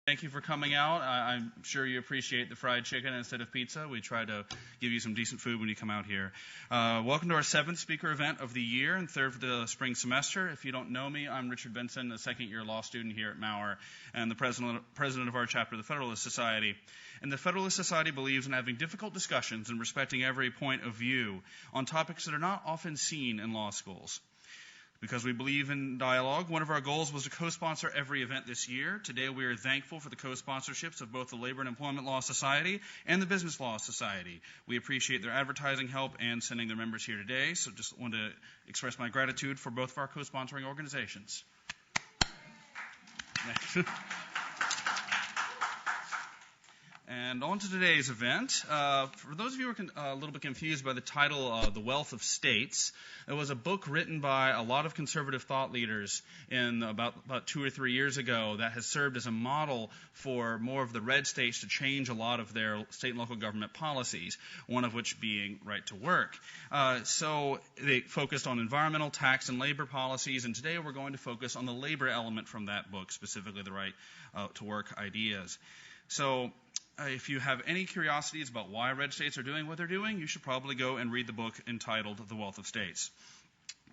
Thank you for coming out. I'm sure you appreciate the fried chicken instead of pizza. We try to give you some decent food when you come out here. Welcome to our 7th speaker event of the year and 3rd for the spring semester. If you don't know me, I'm Richard Benson, a second-year law student here at Maurer and the president of our chapter of the Federalist Society. And the Federalist Society believes in having difficult discussions and respecting every point of view on topics that are not often seen in law schools. Because we believe in dialogue, one of our goals was to co-sponsor every event this year. Today we are thankful for the co-sponsorships of both the Labor and Employment Law Society and the Business Law Society. We appreciate their advertising help and sending their members here today, so just want to express my gratitude for both of our co-sponsoring organizations. And on to today's event. For those of you who are a little bit confused by the title, The Wealth of States, it was a book written by a lot of conservative thought leaders in about 2 or 3 years ago that has served as a model for more of the red states to change a lot of their state and local government policies, one of which being right to work. So they focused on environmental, tax, and labor policies, and today we're going to focus on the labor element from that book, specifically the right to work ideas. So if you have any curiosities about why red states are doing what they're doing, you should probably go and read the book entitled The Wealth of States.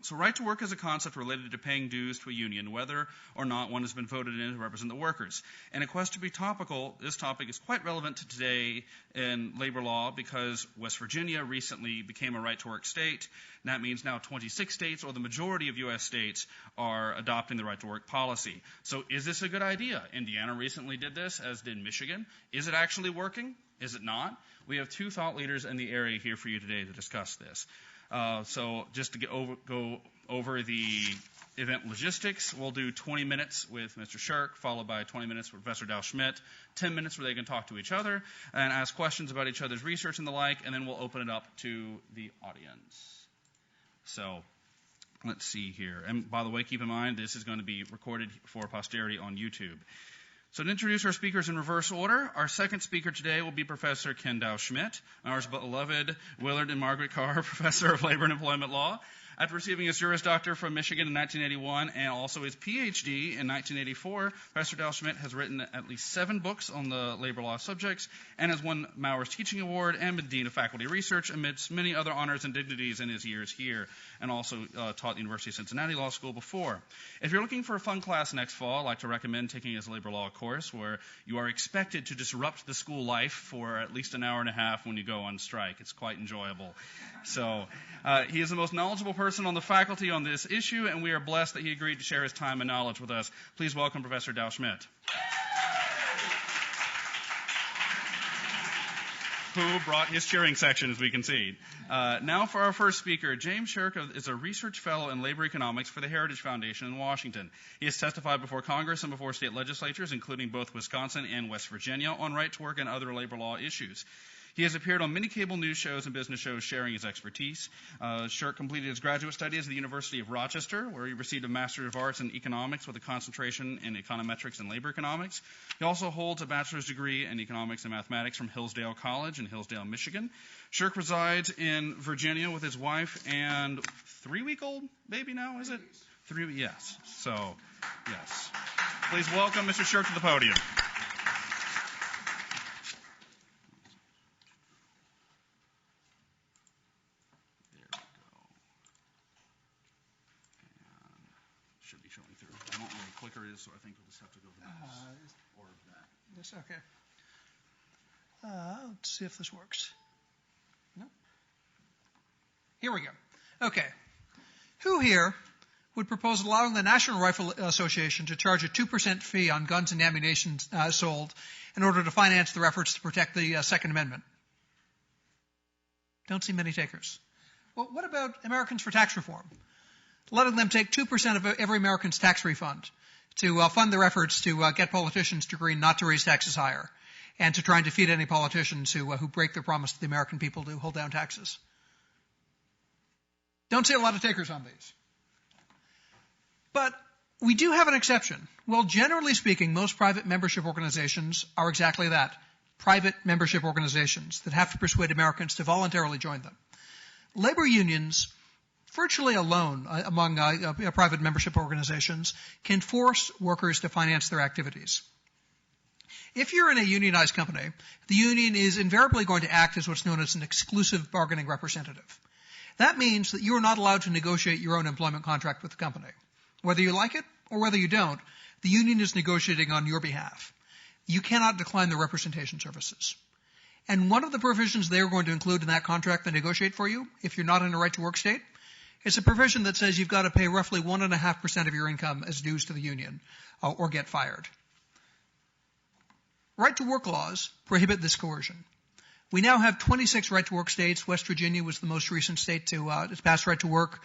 So right to work is a concept related to paying dues to a union, whether or not one has been voted in to represent the workers. And in quest to be topical, this topic is quite relevant to today in labor law because West Virginia recently became a right-to-work state. And that means now 26 states, or the majority of U.S. states, are adopting the right-to-work policy. So is this a good idea? Indiana recently did this, as did Michigan. Is it actually working? Is it not? We have 2 thought leaders in the area here for you today to discuss this. So just to go over the event logistics, we'll do 20 minutes with Mr. Shirk, followed by 20 minutes with Professor Dau Schmidt, 10 minutes where they can talk to each other and ask questions about each other's research and the like, and then we'll open it up to the audience. So let's see here. And by the way, keep in mind, this is going to be recorded for posterity on YouTube. So to introduce our speakers in reverse order, our second speaker today will be Professor Ken Dau Schmidt, our beloved Willard and Margaret Carr Professor of Labor and Employment Law. After receiving his Juris Doctor from Michigan in 1981 and also his Ph.D. in 1984, Professor Dau Schmidt has written at least 7 books on the labor law subjects and has won Maurer's Teaching Award and been Dean of Faculty Research amidst many other honors and dignities in his years here, and also taught at the University of Cincinnati Law School before. If you're looking for a fun class next fall, I'd like to recommend taking his labor law course where you are expected to disrupt the school life for at least an hour and a half when you go on strike. It's quite enjoyable. So he is the most knowledgeable person on the faculty on this issue, and we are blessed that he agreed to share his time and knowledge with us. Please welcome Professor Dau Schmidt, who brought his cheering section, as we can see. Now for our first speaker. James Shirk is a research fellow in labor economics for the Heritage Foundation in Washington. He has testified before Congress and before state legislatures, including both Wisconsin and West Virginia, on right to work and other labor law issues. He has appeared on many cable news shows and business shows sharing his expertise. Shirk completed his graduate studies at the University of Rochester, where he received a Master of Arts in Economics with a concentration in econometrics and labor economics. He also holds a bachelor's degree in economics and mathematics from Hillsdale College in Hillsdale, Michigan. Shirk resides in Virginia with his wife and 3-week-old baby now, is it? 3, yes. So, yes. Please welcome Mr. Shirk to the podium. Should be showing through. I don't know where the clicker is, so I think we'll just have to go to the mouse or that. Yes, okay. Let's see if this works. No. Here we go. Okay. Who here would propose allowing the National Rifle Association to charge a 2% fee on guns and ammunition sold in order to finance their efforts to protect the Second Amendment? Don't see many takers. Well, what about Americans for Tax Reform? Letting them take 2% of every American's tax refund to fund their efforts to get politicians to agree not to raise taxes higher and to try and defeat any politicians who break their promise to the American people to hold down taxes. Don't see a lot of takers on these. But we do have an exception. Well, generally speaking, most private membership organizations are exactly that, private membership organizations that have to persuade Americans to voluntarily join them. Labor unions, virtually alone among private membership organizations, can force workers to finance their activities. If you're in a unionized company, the union is invariably going to act as what's known as an exclusive bargaining representative. That means that you are not allowed to negotiate your own employment contract with the company. Whether you like it or whether you don't, the union is negotiating on your behalf. You cannot decline the representation services. And one of the provisions they are going to include in that contract they negotiate for you, if you're not in a right-to-work state, is a provision that says you've got to pay roughly 1.5% of your income as dues to the union or get fired. Right-to-work laws prohibit this coercion. We now have 26 right-to-work states. West Virginia was the most recent state to pass right-to-work.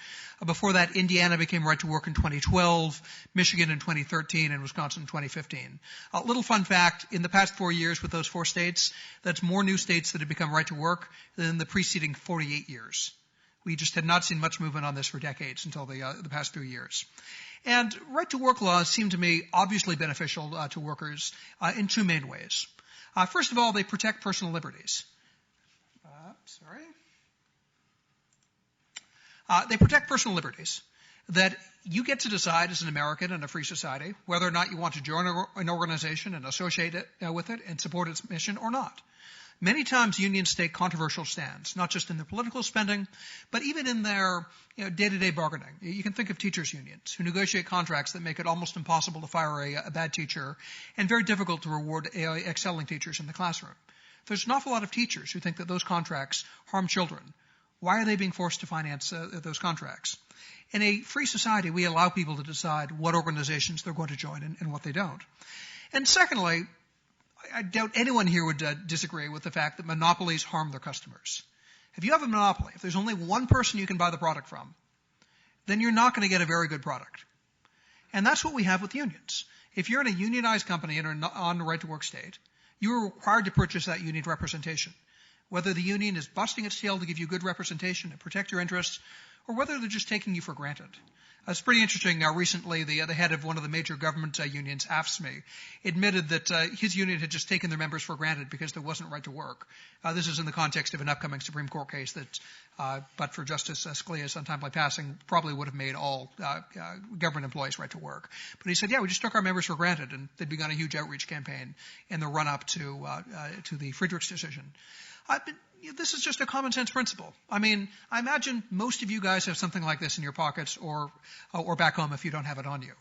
Before that, Indiana became right-to-work in 2012, Michigan in 2013, and Wisconsin in 2015. A little fun fact, in the past 4 years with those 4 states, that's more new states that have become right-to-work than the preceding 48 years. We just had not seen much movement on this for decades until the past few years. And right-to-work laws seem to me obviously beneficial to workers in 2 main ways. First of all, they protect personal liberties. They protect personal liberties, that you get to decide as an American in a free society whether or not you want to join an organization and associate it, with it and support its mission or not. Many times unions take controversial stands, not just in their political spending, but even in their day-to-day bargaining. You can think of teachers' unions who negotiate contracts that make it almost impossible to fire a bad teacher and very difficult to reward excelling teachers in the classroom. There's an awful lot of teachers who think that those contracts harm children. Why are they being forced to finance those contracts? In a free society, we allow people to decide what organizations they're going to join and what they don't. And secondly, I doubt anyone here would disagree with the fact that monopolies harm their customers. If you have a monopoly, if there's only one person you can buy the product from, then you're not going to get a very good product. And that's what we have with unions. If you're in a unionized company and are on the right-to-work state, you are required to purchase that union representation. Whether the union is busting its tail to give you good representation and protect your interests, or whether they're just taking you for granted. It's pretty interesting. Recently, the head of one of the major government unions, AFSCME, admitted that his union had just taken their members for granted because there wasn't right to work. This is in the context of an upcoming Supreme Court case that, but for Justice Scalia's untimely passing, probably would have made all government employees right to work. But he said, yeah, we just took our members for granted, and they'd begun a huge outreach campaign in the run-up to the Friedrichs decision. This is just a common sense principle. I mean, I imagine most of you guys have something like this in your pockets or back home if you don't have it on you.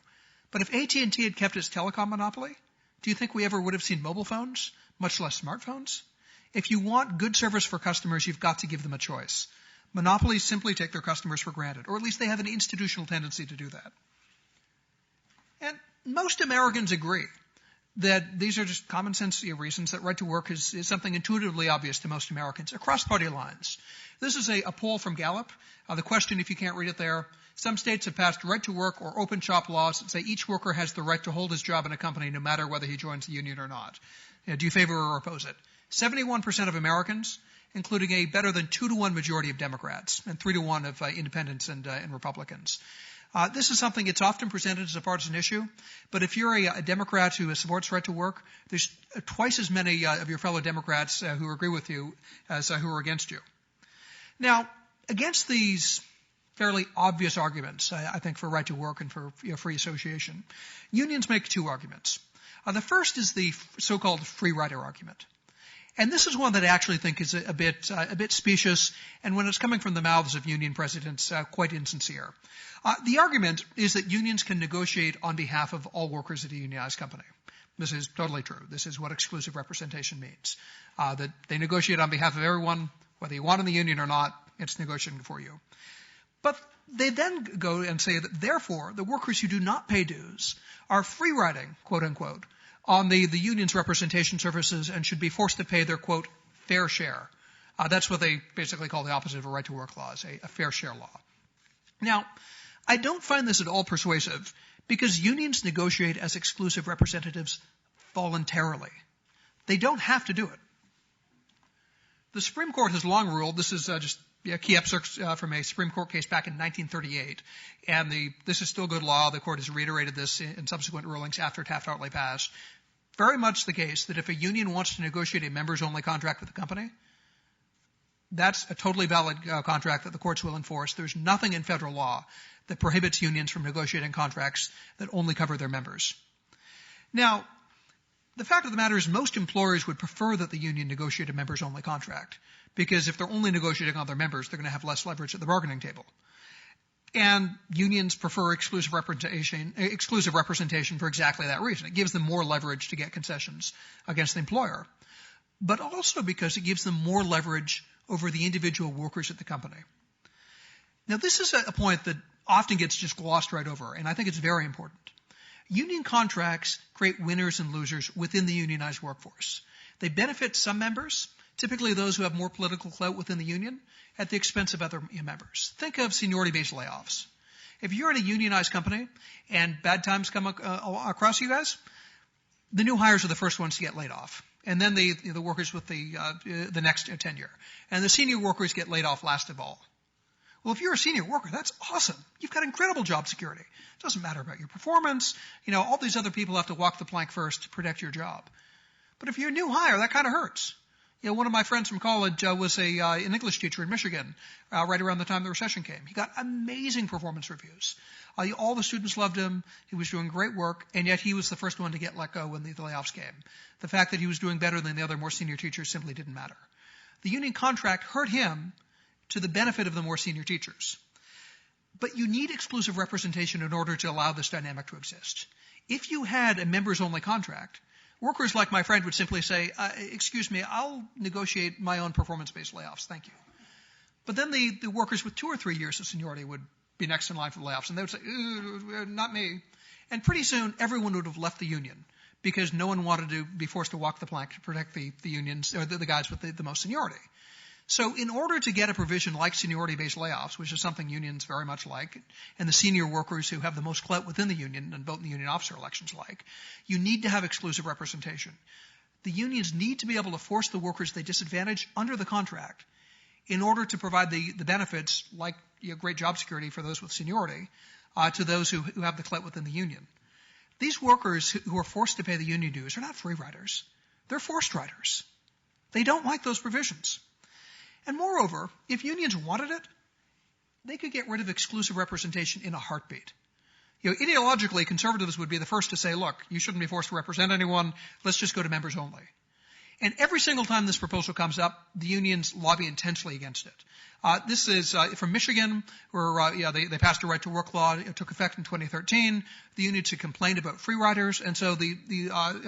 But if AT&T had kept its telecom monopoly, do you think we ever would have seen mobile phones, much less smartphones? If you want good service for customers, you've got to give them a choice. Monopolies simply take their customers for granted, or at least they have an institutional tendency to do that. And most Americans agree that these are just common sense reasons that right to work is something intuitively obvious to most Americans across party lines. This is a poll from Gallup. The question, if you can't read it there, some states have passed right to work or open shop laws that say each worker has the right to hold his job in a company no matter whether he joins the union or not. Do you favor or oppose it? 71% of Americans, including a better than 2-to-1 majority of Democrats and 3-to-1 of independents and Republicans. This is something that's often presented as a partisan issue, but if you're a Democrat who supports right to work, there's twice as many of your fellow Democrats who agree with you as who are against you. Now, against these fairly obvious arguments, I think, for right to work and for free association, unions make 2 arguments. The first is the so-called free rider argument. And this is one that I actually think is a bit specious, and when it's coming from the mouths of union presidents, quite insincere. The argument is that unions can negotiate on behalf of all workers at a unionized company. This is totally true. This is what exclusive representation means. That they negotiate on behalf of everyone, whether you want in the union or not, it's negotiating for you. But they then go and say that, therefore, the workers who do not pay dues are free riding, quote unquote, on the union's representation services and should be forced to pay their, quote, fair share. That's what they basically call the opposite of a right-to-work law, a fair share law. Now, I don't find this at all persuasive because unions negotiate as exclusive representatives voluntarily. They don't have to do it. The Supreme Court has long ruled, this is just key excerpts from a Supreme Court case back in 1938, and this is still good law. The Court has reiterated this in subsequent rulings after Taft-Hartley passed. Very much the case that if a union wants to negotiate a members-only contract with the company, that's a totally valid contract that the courts will enforce. There's nothing in federal law that prohibits unions from negotiating contracts that only cover their members. Now, the fact of the matter is most employers would prefer that the union negotiate a members-only contract, because if they're only negotiating on their members, they're going to have less leverage at the bargaining table. And unions prefer exclusive representation for exactly that reason. It gives them more leverage to get concessions against the employer, but also because it gives them more leverage over the individual workers at the company. Now, this is a point that often gets just glossed right over, and I think it's very important. Union contracts create winners and losers within the unionized workforce. They benefit some members, typically those who have more political clout within the union, at the expense of other members. Think of seniority-based layoffs. If you're in a unionized company and bad times come across you guys, the new hires are the first ones to get laid off, and then the workers with the next tenure. And the senior workers get laid off last of all. Well, if you're a senior worker, that's awesome. You've got incredible job security. It doesn't matter about your performance. All these other people have to walk the plank first to protect your job. But if you're a new hire, that kind of hurts. One of my friends from college was an English teacher in Michigan right around the time the recession came. He got amazing performance reviews. All the students loved him. He was doing great work, and yet he was the first one to get let go when the layoffs came. The fact that he was doing better than the other more senior teachers simply didn't matter. The union contract hurt him to the benefit of the more senior teachers. But you need exclusive representation in order to allow this dynamic to exist. If you had a members-only contract, workers like my friend would simply say, excuse me, I'll negotiate my own performance-based layoffs, thank you. But then the workers with 2 or 3 years of seniority would be next in line for the layoffs, and they would say, not me. And pretty soon, everyone would have left the union because no one wanted to be forced to walk the plank to protect the unions, or the guys with the most seniority. So in order to get a provision like seniority-based layoffs, which is something unions very much like, and the senior workers who have the most clout within the union and vote in the union officer elections like, you need to have exclusive representation. The unions need to be able to force the workers they disadvantage under the contract in order to provide the benefits like great job security for those with seniority to those who have the clout within the union. These workers who are forced to pay the union dues are not free riders. They're forced riders. They don't like those provisions. And moreover, if unions wanted it, they could get rid of exclusive representation in a heartbeat. Ideologically, conservatives would be the first to say, look, you shouldn't be forced to represent anyone. Let's just go to members only. And every single time this proposal comes up, the unions lobby intensely against it. This is from Michigan, where they passed a right-to-work law. It took effect in 2013. The unions had complained about free riders, and so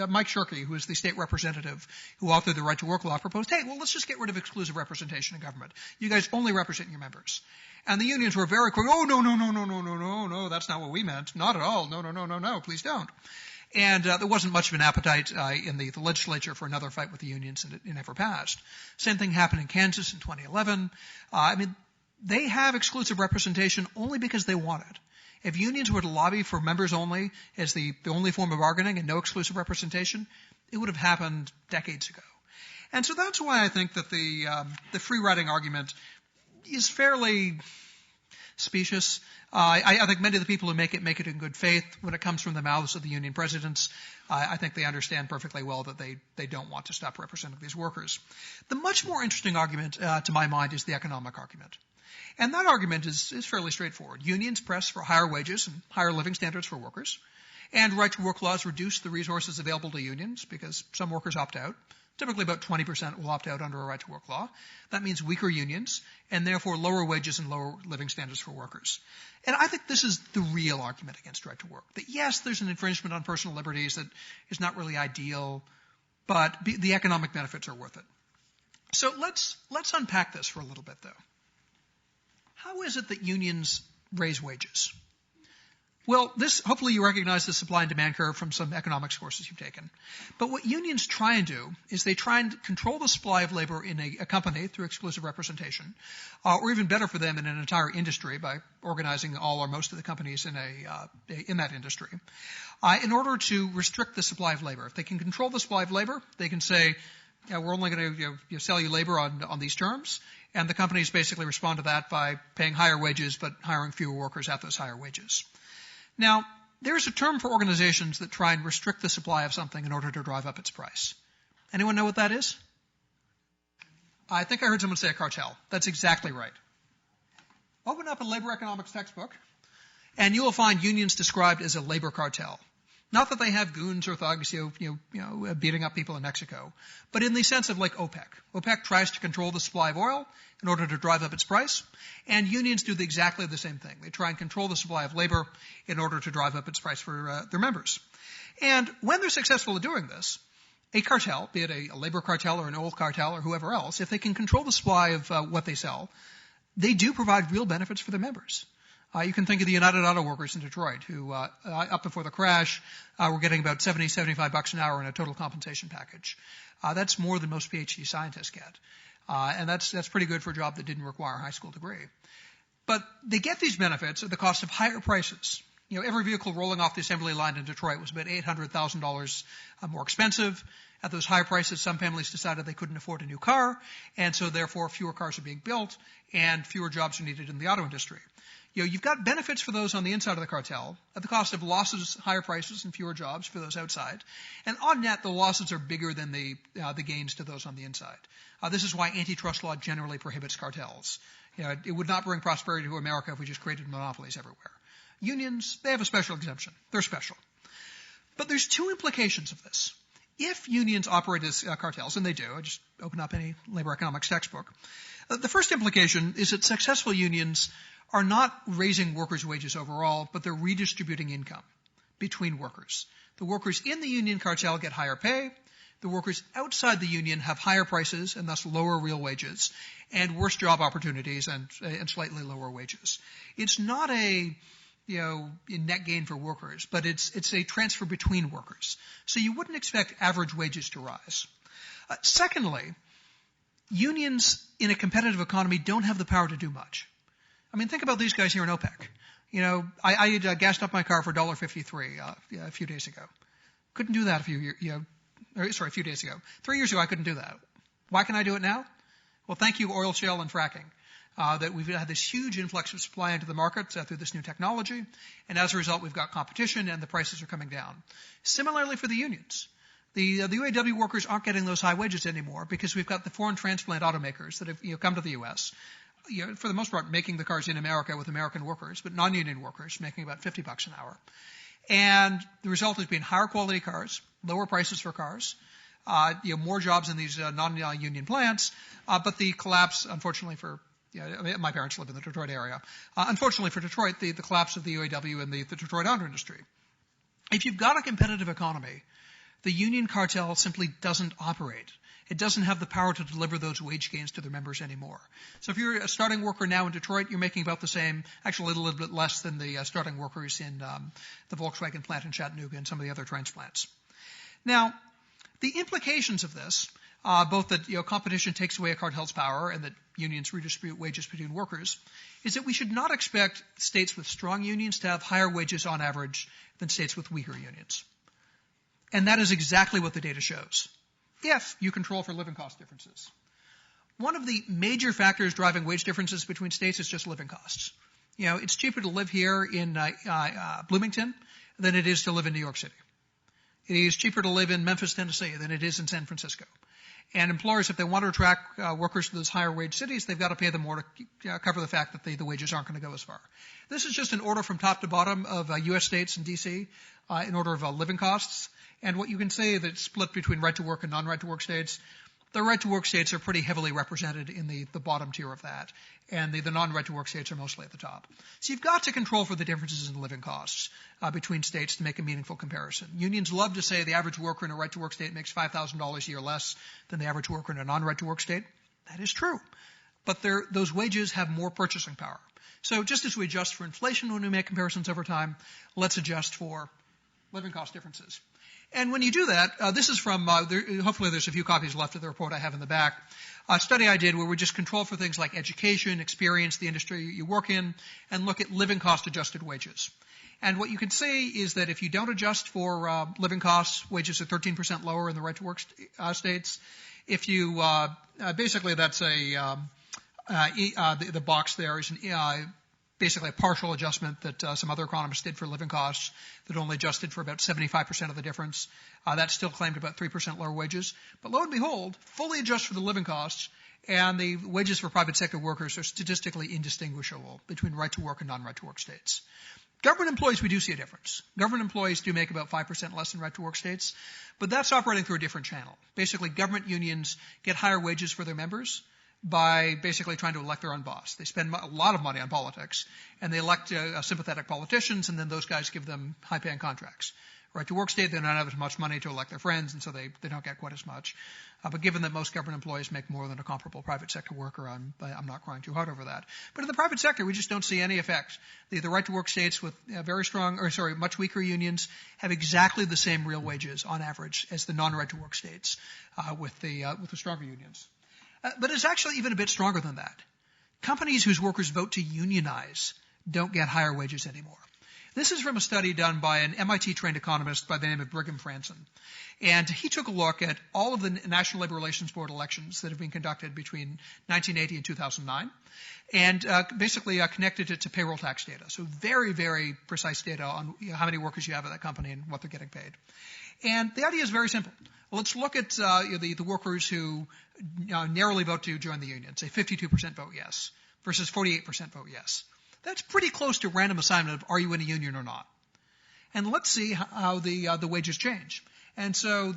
Mike Shirk, who is the state representative who authored the right-to-work law, proposed, hey, well, let's just get rid of exclusive representation in government. You guys only represent your members. And the unions were very quick, oh, no, that's not what we meant. Not at all. No, please don't. And there wasn't much of an appetite in the legislature for another fight with the unions, and it never passed. Same thing happened in Kansas in 2011. They have exclusive representation only because they want it. If unions were to lobby for members only as the only form of bargaining and no exclusive representation, it would have happened decades ago. And so that's why I think that the free riding argument is fairly specious. I think many of the people who make it in good faith. When it comes from the mouths of the union presidents, I think they understand perfectly well that they don't want to stop representing these workers. The much more interesting argument, to my mind, is the economic argument. And that argument is fairly straightforward. Unions press for higher wages and higher living standards for workers. And right-to-work laws reduce the resources available to unions because some workers opt out. Typically about 20% will opt out under a right-to-work law. That means weaker unions and therefore lower wages and lower living standards for workers. And I think this is the real argument against right-to-work. That yes, there's an infringement on personal liberties that is not really ideal, but the economic benefits are worth it. So let's unpack this for a little bit, though. How is it that unions raise wages? Well, hopefully you recognize the supply and demand curve from some economics courses you've taken. But what unions try and do is they try and control the supply of labor in a company through exclusive representation, or even better for them in an entire industry by organizing all or most of the companies in that industry, in order to restrict the supply of labor. If they can control the supply of labor, they can say, we're only going to sell you labor on these terms, and the companies basically respond to that by paying higher wages but hiring fewer workers at those higher wages. Now, there's a term for organizations that try and restrict the supply of something in order to drive up its price. Anyone know what that is? I think I heard someone say a cartel. That's exactly right. Open up a labor economics textbook, and you will find unions described as a labor cartel. Not that they have goons or thugs, beating up people in Mexico, but in the sense of like OPEC. OPEC tries to control the supply of oil in order to drive up its price, and unions do exactly the same thing. They try and control the supply of labor in order to drive up its price for their members. And when they're successful at doing this, a cartel, be it a labor cartel or an oil cartel or whoever else, if they can control the supply of what they sell, they do provide real benefits for their members. You can think of the United Auto Workers in Detroit, who up before the crash were getting about $75 an hour in a total compensation package. That's more than most PhD scientists get, and that's pretty good for a job that didn't require a high school degree. But they get these benefits at the cost of higher prices. Every vehicle rolling off the assembly line in Detroit was about $800,000 more expensive. At those higher prices, some families decided they couldn't afford a new car, and so therefore fewer cars are being built and fewer jobs are needed in the auto industry. You've got benefits for those on the inside of the cartel at the cost of losses, higher prices, and fewer jobs for those outside. And on net, the losses are bigger than the gains to those on the inside. This is why antitrust law generally prohibits cartels. It would not bring prosperity to America if we just created monopolies everywhere. Unions, they have a special exemption. They're special. But there's two implications of this. If unions operate as cartels, and they do, I just open up any labor economics textbook, the first implication is that successful unions are not raising workers' wages overall, but they're redistributing income between workers. The workers in the union cartel get higher pay. The workers outside the union have higher prices and thus lower real wages and worse job opportunities and slightly lower wages. It's not a net gain for workers, but it's a transfer between workers. So you wouldn't expect average wages to rise. Secondly, unions in a competitive economy don't have the power to do much. I mean, think about these guys here in OPEC. I gassed up my car for $1.53 a few days ago. Couldn't do that a few days ago. 3 years ago, I couldn't do that. Why can I do it now? Well, thank you, oil shale and fracking. That we've had this huge influx of supply into the market through this new technology, and as a result, we've got competition and the prices are coming down. Similarly for the unions. The UAW workers aren't getting those high wages anymore because we've got the foreign transplant automakers that have come to the U.S., for the most part, making the cars in America with American workers, but non-union workers making about $50 an hour. And the result has been higher quality cars, lower prices for cars, more jobs in these non-union plants, but the collapse, unfortunately for my parents live in the Detroit area. Unfortunately for Detroit, the collapse of the UAW and the Detroit auto industry. If you've got a competitive economy, the union cartel simply doesn't operate. It doesn't have the power to deliver those wage gains to their members anymore. So if you're a starting worker now in Detroit, you're making about the same, actually a little bit less than the starting workers in the Volkswagen plant in Chattanooga and some of the other Triumph plants. Now, the implications of this, both that competition takes away a cartel's power and that unions redistribute wages between workers, is that we should not expect states with strong unions to have higher wages on average than states with weaker unions. And that is exactly what the data shows, if you control for living cost differences. One of the major factors driving wage differences between states is just living costs. It's cheaper to live here in Bloomington than it is to live in New York City. It is cheaper to live in Memphis, Tennessee than it is in San Francisco. And employers, if they want to attract workers to those higher wage cities, they've got to pay them more to cover the fact that the wages aren't going to go as far. This is just an order from top to bottom of U.S. states and D.C. In order of living costs. And what you can say that it's split between right-to-work and non-right-to-work states. The right-to-work states are pretty heavily represented in the bottom tier of that, and the non-right-to-work states are mostly at the top. So you've got to control for the differences in living costs between states to make a meaningful comparison. Unions love to say the average worker in a right-to-work state makes $5,000 a year less than the average worker in a non-right-to-work state. That is true. But those wages have more purchasing power. So just as we adjust for inflation when we make comparisons over time, let's adjust for living cost differences. And when you do that, this is from, hopefully there's a few copies left of the report I have in the back, a study I did where we just control for things like education, experience, the industry you work in, and look at living cost adjusted wages. And what you can say is that if you don't adjust for living costs, wages are 13% lower in the right-to-work states. If you, basically that's the box there is basically a partial adjustment that some other economists did for living costs that only adjusted for about 75% of the difference. That still claimed about 3% lower wages. But lo and behold, fully adjust for the living costs, and the wages for private sector workers are statistically indistinguishable between right-to-work and non-right-to-work states. Government employees, we do see a difference. Government employees do make about 5% less in right-to-work states, but that's operating through a different channel. Basically, government unions get higher wages for their members by basically trying to elect their own boss. They spend a lot of money on politics, and they elect sympathetic politicians, and then those guys give them high-paying contracts. Right-to-work state, they don't have as much money to elect their friends, and so they don't get quite as much. But given that most government employees make more than a comparable private sector worker, I'm not crying too hard over that. But in the private sector, we just don't see any effect. The right-to-work states with much weaker unions have exactly the same real wages on average as the non-right-to-work states with the stronger unions. But it's actually even a bit stronger than that. Companies whose workers vote to unionize don't get higher wages anymore. This is from a study done by an MIT-trained economist by the name of Brigham Franson. And he took a look at all of the National Labor Relations Board elections that have been conducted between 1980 and 2009 and basically connected it to payroll tax data. So very, very precise data on how many workers you have at that company and what they're getting paid. And the idea is very simple. Let's look at the workers who narrowly vote to join the union, say 52% vote yes versus 48% vote yes. That's pretty close to random assignment of are you in a union or not. And let's see how the wages change. And so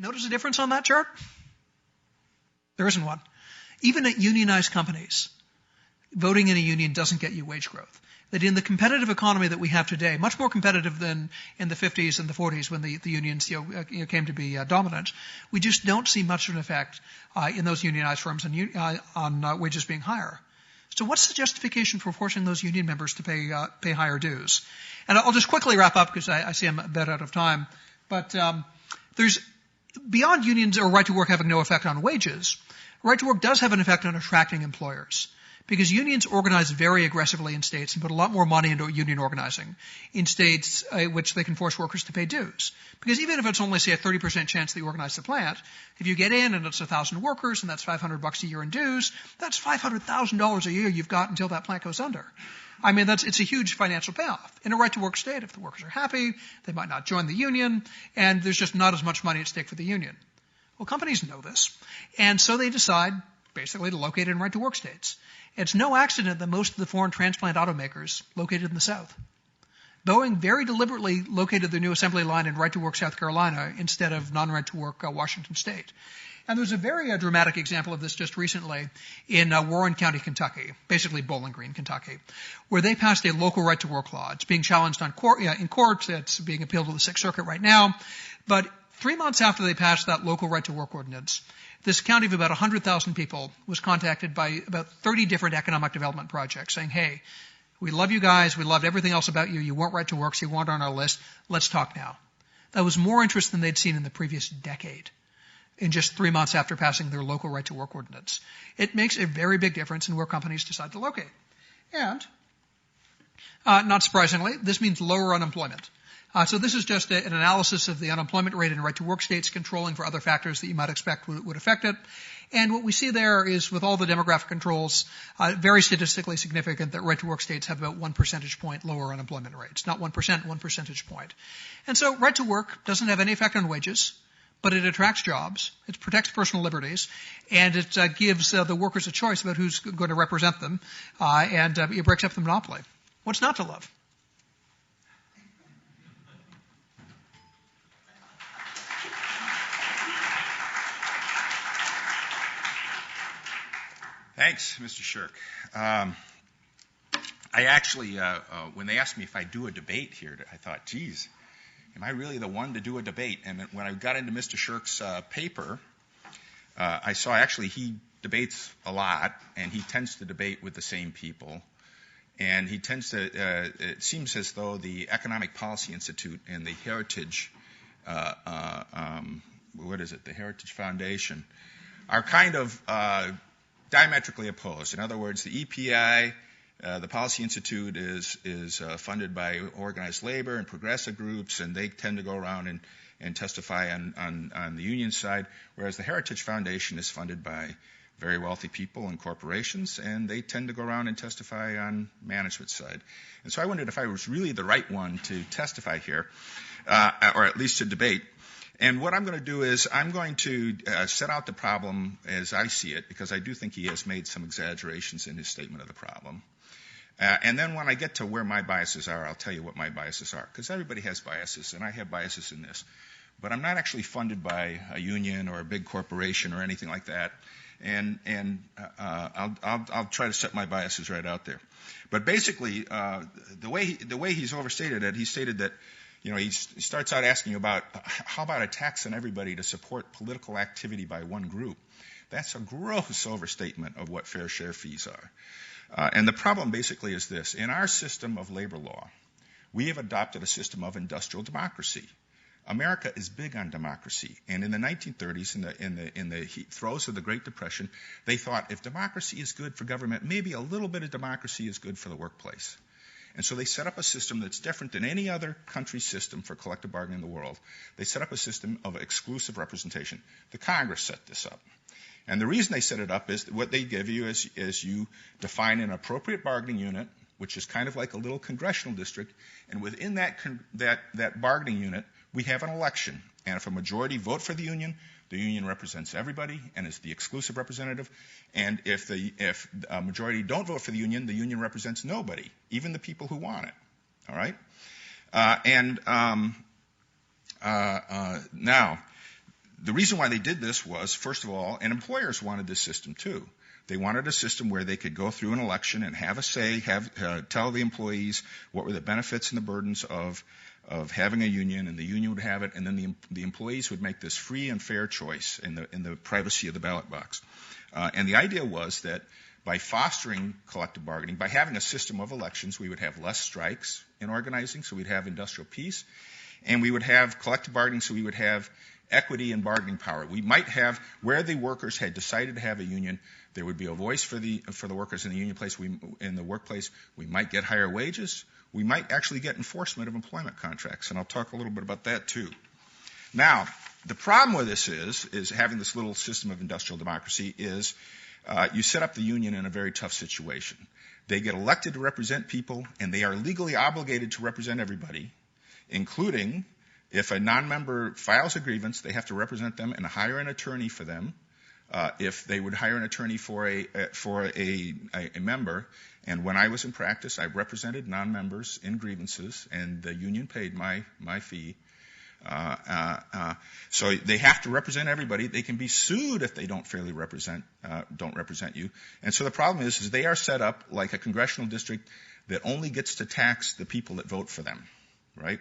notice a difference on that chart? There isn't one. Even at unionized companies, voting in a union doesn't get you wage growth. That in the competitive economy that we have today, much more competitive than in the 50s and the 40s when the unions came to be dominant, we just don't see much of an effect in those unionized firms on wages being higher. So what's the justification for forcing those union members to pay higher dues? And I'll just quickly wrap up because I see I'm a bit out of time. But there's beyond unions or right to work having no effect on wages, right to work does have an effect on attracting employers. Because unions organize very aggressively in states and put a lot more money into union organizing in states which they can force workers to pay dues. Because even if it's only, say, a 30% chance that you organize the plant, if you get in and it's 1,000 workers and that's $500 a year in dues, that's $500,000 a year you've got until that plant goes under. I mean, it's a huge financial payoff. In a right-to-work state, if the workers are happy, they might not join the union, and there's just not as much money at stake for the union. Well, companies know this, and so they decide basically to locate it in right-to-work states. It's no accident that most of the foreign transplant automakers located in the South. Boeing very deliberately located their new assembly line in right-to-work South Carolina instead of non-right-to-work Washington State. And there's a very dramatic example of this just recently in Warren County, Kentucky, basically Bowling Green, Kentucky, where they passed a local right-to-work law. It's being challenged in court. It's being appealed to the Sixth Circuit right now. But 3 months after they passed that local right-to-work ordinance, this county of about 100,000 people was contacted by about 30 different economic development projects saying, hey, we love you guys. We loved everything else about you. You weren't right to work, so you weren't on our list. Let's talk now. That was more interest than they'd seen in the previous decade in just 3 months after passing their local right to work ordinance. It makes a very big difference in where companies decide to locate. And, not surprisingly, this means lower unemployment. So this is just an analysis of the unemployment rate in right-to-work states, controlling for other factors that you might expect would affect it. And what we see there is, with all the demographic controls, very statistically significant that right-to-work states have about 1 percentage point lower unemployment rates. Not 1%, 1 percentage point. And so right-to-work doesn't have any effect on wages, but it attracts jobs, it protects personal liberties, and it gives the workers a choice about who's going to represent them, and it breaks up the monopoly. What's not to love? Thanks, Mr. Shirk. I actually, when they asked me if I do a debate here, I thought, geez, am I really the one to do a debate? And when I got into Mr. Shirk's paper, I saw actually he debates a lot, and he tends to debate with the same people. And he tends to, it seems as though the Economic Policy Institute and the Heritage, the Heritage Foundation, are kind of diametrically opposed. In other words, the EPI, the Policy Institute, is funded by organized labor and progressive groups, and they tend to go around and testify on the union side, whereas the Heritage Foundation is funded by very wealthy people and corporations, and they tend to go around and testify on management side. And so I wondered if I was really the right one to testify here, or at least to debate. And what I'm going to do is I'm going to set out the problem as I see it, because I do think he has made some exaggerations in his statement of the problem. And then when I get to where my biases are, I'll tell you what my biases are, because everybody has biases, and I have biases in this. But I'm not actually funded by a union or a big corporation or anything like that. And I'll try to set my biases right out there. But basically, the way he's overstated it, he stated that, he starts out asking you about how about a tax on everybody to support political activity by one group. That's a gross overstatement of what fair share fees are. And the problem basically is this. In our system of labor law, we have adopted a system of industrial democracy. America is big on democracy. And in the 1930s, in the throes of the Great Depression, they thought if democracy is good for government, maybe a little bit of democracy is good for the workplace. And so they set up a system that's different than any other country's system for collective bargaining in the world. They set up a system of exclusive representation. The Congress set this up. And the reason they set it up is what they give you is you define an appropriate bargaining unit, which is kind of like a little congressional district. And within that bargaining unit, we have an election. And if a majority vote for the union represents everybody and is the exclusive representative. And if a majority don't vote for the union represents nobody, even the people who want it. All right? Now, the reason why they did this was, first of all, and employers wanted this system too. They wanted a system where they could go through an election and have a say, tell the employees what were the benefits and the burdens of having a union, and the union would have it, and then the employees would make this free and fair choice in the privacy of the ballot box. And the idea was that by fostering collective bargaining, by having a system of elections, we would have less strikes in organizing, so we'd have industrial peace, and we would have collective bargaining, so we would have equity and bargaining power. We might have, where the workers had decided to have a union, there would be a voice for the workers in the union place. In the workplace, we might get higher wages. We might actually get enforcement of employment contracts, and I'll talk a little bit about that too. Now, the problem with this is having this little system of industrial democracy is you set up the union in a very tough situation. They get elected to represent people, and they are legally obligated to represent everybody, including if a non-member files a grievance, they have to represent them and hire an attorney for them. If they would hire an attorney for a member, and when I was in practice, I represented non-members in grievances, and the union paid my fee. So they have to represent everybody. They can be sued if they don't fairly represent you. And so the problem is they are set up like a congressional district that only gets to tax the people that vote for them, right?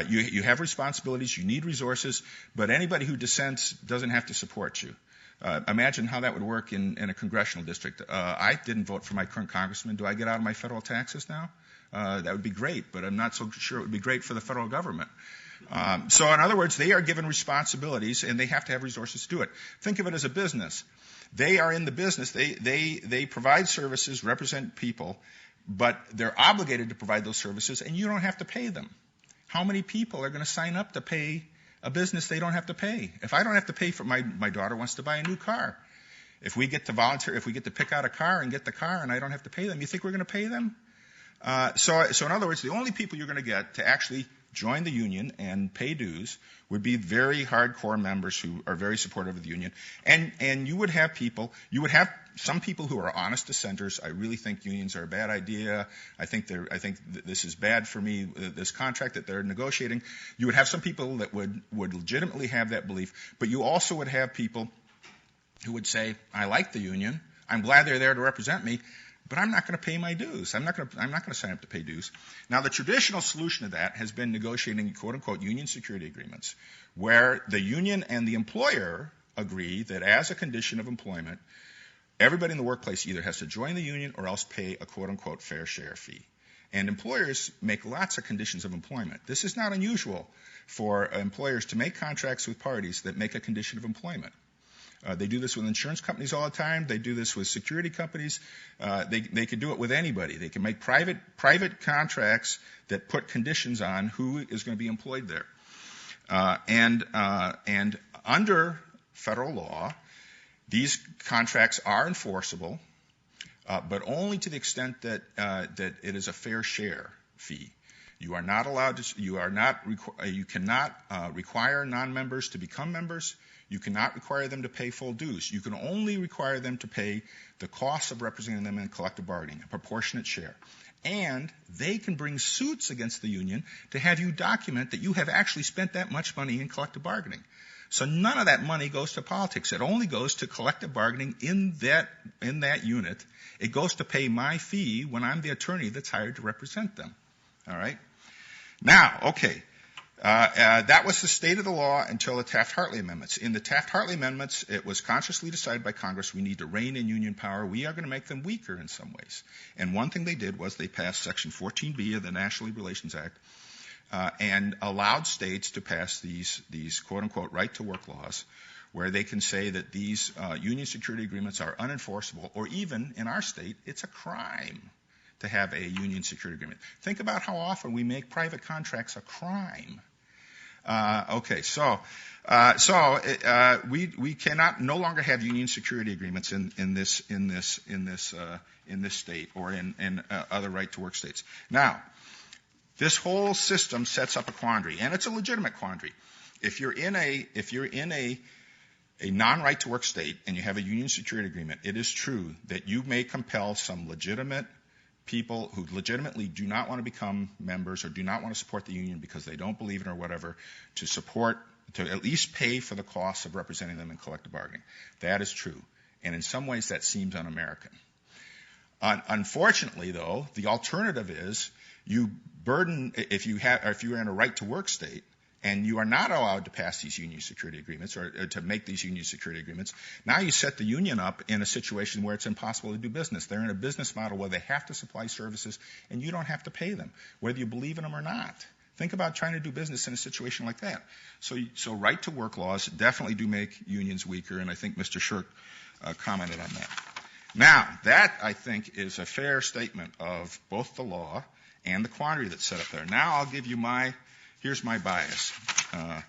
You have responsibilities, you need resources, but anybody who dissents doesn't have to support you. Imagine how that would work in a congressional district. I didn't vote for my current congressman. Do I get out of my federal taxes now? That would be great, but I'm not so sure it would be great for the federal government. So in other words, they are given responsibilities, and they have to have resources to do it. Think of it as a business. They are in the business. They provide services, represent people, but they're obligated to provide those services, and you don't have to pay them. How many people are going to sign up to pay a business they don't have to pay? If I don't have to pay for my daughter wants to buy a new car. If we get to pick out a car and get the car and I don't have to pay them, you think we're going to pay them? So in other words, the only people you're going to get to actually join the union and pay dues would be very hardcore members who are very supportive of the union. And you would have some people who are honest dissenters. I really think unions are a bad idea. I think this is bad for me, this contract that they're negotiating. You would have some people that would legitimately have that belief, but you also would have people who would say, I like the union. I'm glad they're there to represent me, but I'm not going to pay my dues. I'm not going to sign up to pay dues. Now, the traditional solution to that has been negotiating quote-unquote union security agreements, where the union and the employer agree that as a condition of employment, everybody in the workplace either has to join the union or else pay a quote-unquote fair share fee. And employers make lots of conditions of employment. This is not unusual for employers to make contracts with parties that make a condition of employment. They do this with insurance companies all the time. They do this with security companies. They could do it with anybody. They can make private contracts that put conditions on who is going to be employed there. And under federal law, These contracts are enforceable, but only to the extent that it is a fair share fee. You are not allowed to. You cannot require non-members to become members. You cannot require them to pay full dues. You can only require them to pay the cost of representing them in collective bargaining, a proportionate share. And they can bring suits against the union to have you document that you have actually spent that much money in collective bargaining. So none of that money goes to politics. It only goes to collective bargaining in that unit. It goes to pay my fee when I'm the attorney that's hired to represent them. All right? Now, okay. That was the state of the law until the Taft-Hartley Amendments. In the Taft-Hartley Amendments, it was consciously decided by Congress we need to rein in union power. We are going to make them weaker in some ways. And one thing they did was they passed Section 14B of the National Labor Relations Act and allowed states to pass these quote-unquote right-to-work laws where they can say that these union security agreements are unenforceable, or even, in our state, it's a crime to have a union security agreement. Think about how often we make private contracts a crime. We cannot no longer have union security agreements in this state or in other right to work states. Now, this whole system sets up a quandary, and it's a legitimate quandary. If you're in a non-right to work state and you have a union security agreement, it is true that you may compel some legitimate people who legitimately do not want to become members or do not want to support the union because they don't believe in it or whatever to at least pay for the costs of representing them in collective bargaining. That is true. And in some ways that seems un-American. Unfortunately, though, the alternative is you burden, if you're in a right to work state, and you are not allowed to pass these union security agreements or to make these union security agreements, now you set the union up in a situation where it's impossible to do business. They're in a business model where they have to supply services and you don't have to pay them, whether you believe in them or not. Think about trying to do business in a situation like that. So right to work laws definitely do make unions weaker, and I think Mr. Shirk commented on that. Now, that, I think, is a fair statement of both the law and the quandary that's set up there. Now I'll give you here's my bias. The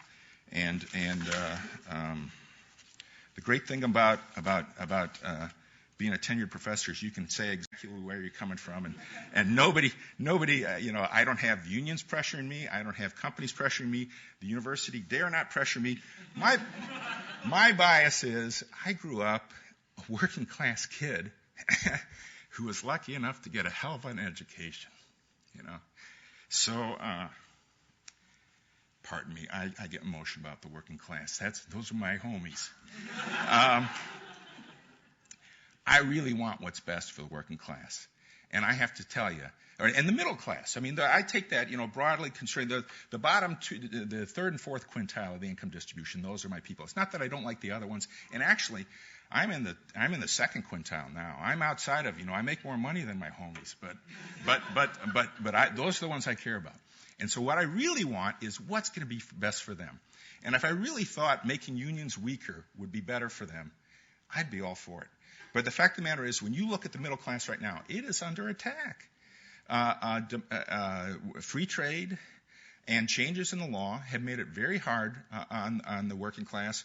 great thing about being a tenured professor is you can say exactly where you're coming from, and nobody, I don't have unions pressuring me, I don't have companies pressuring me, the university dare not pressure me. My bias is I grew up a working class kid who was lucky enough to get a hell of an education, So, pardon me, I get emotional about the working class. Those are my homies. I really want what's best for the working class. And I have to tell you, and the middle class, I take that, broadly constrained, the bottom two, the third and fourth quintile of the income distribution, those are my people. It's not that I don't like the other ones. And actually, I'm in the second quintile now. I'm outside of, I make more money than my homies, but those are the ones I care about. And so what I really want is what's going to be best for them. And if I really thought making unions weaker would be better for them, I'd be all for it. But the fact of the matter is, when you look at the middle class right now, it is under attack. Free trade and changes in the law have made it very hard on the working class.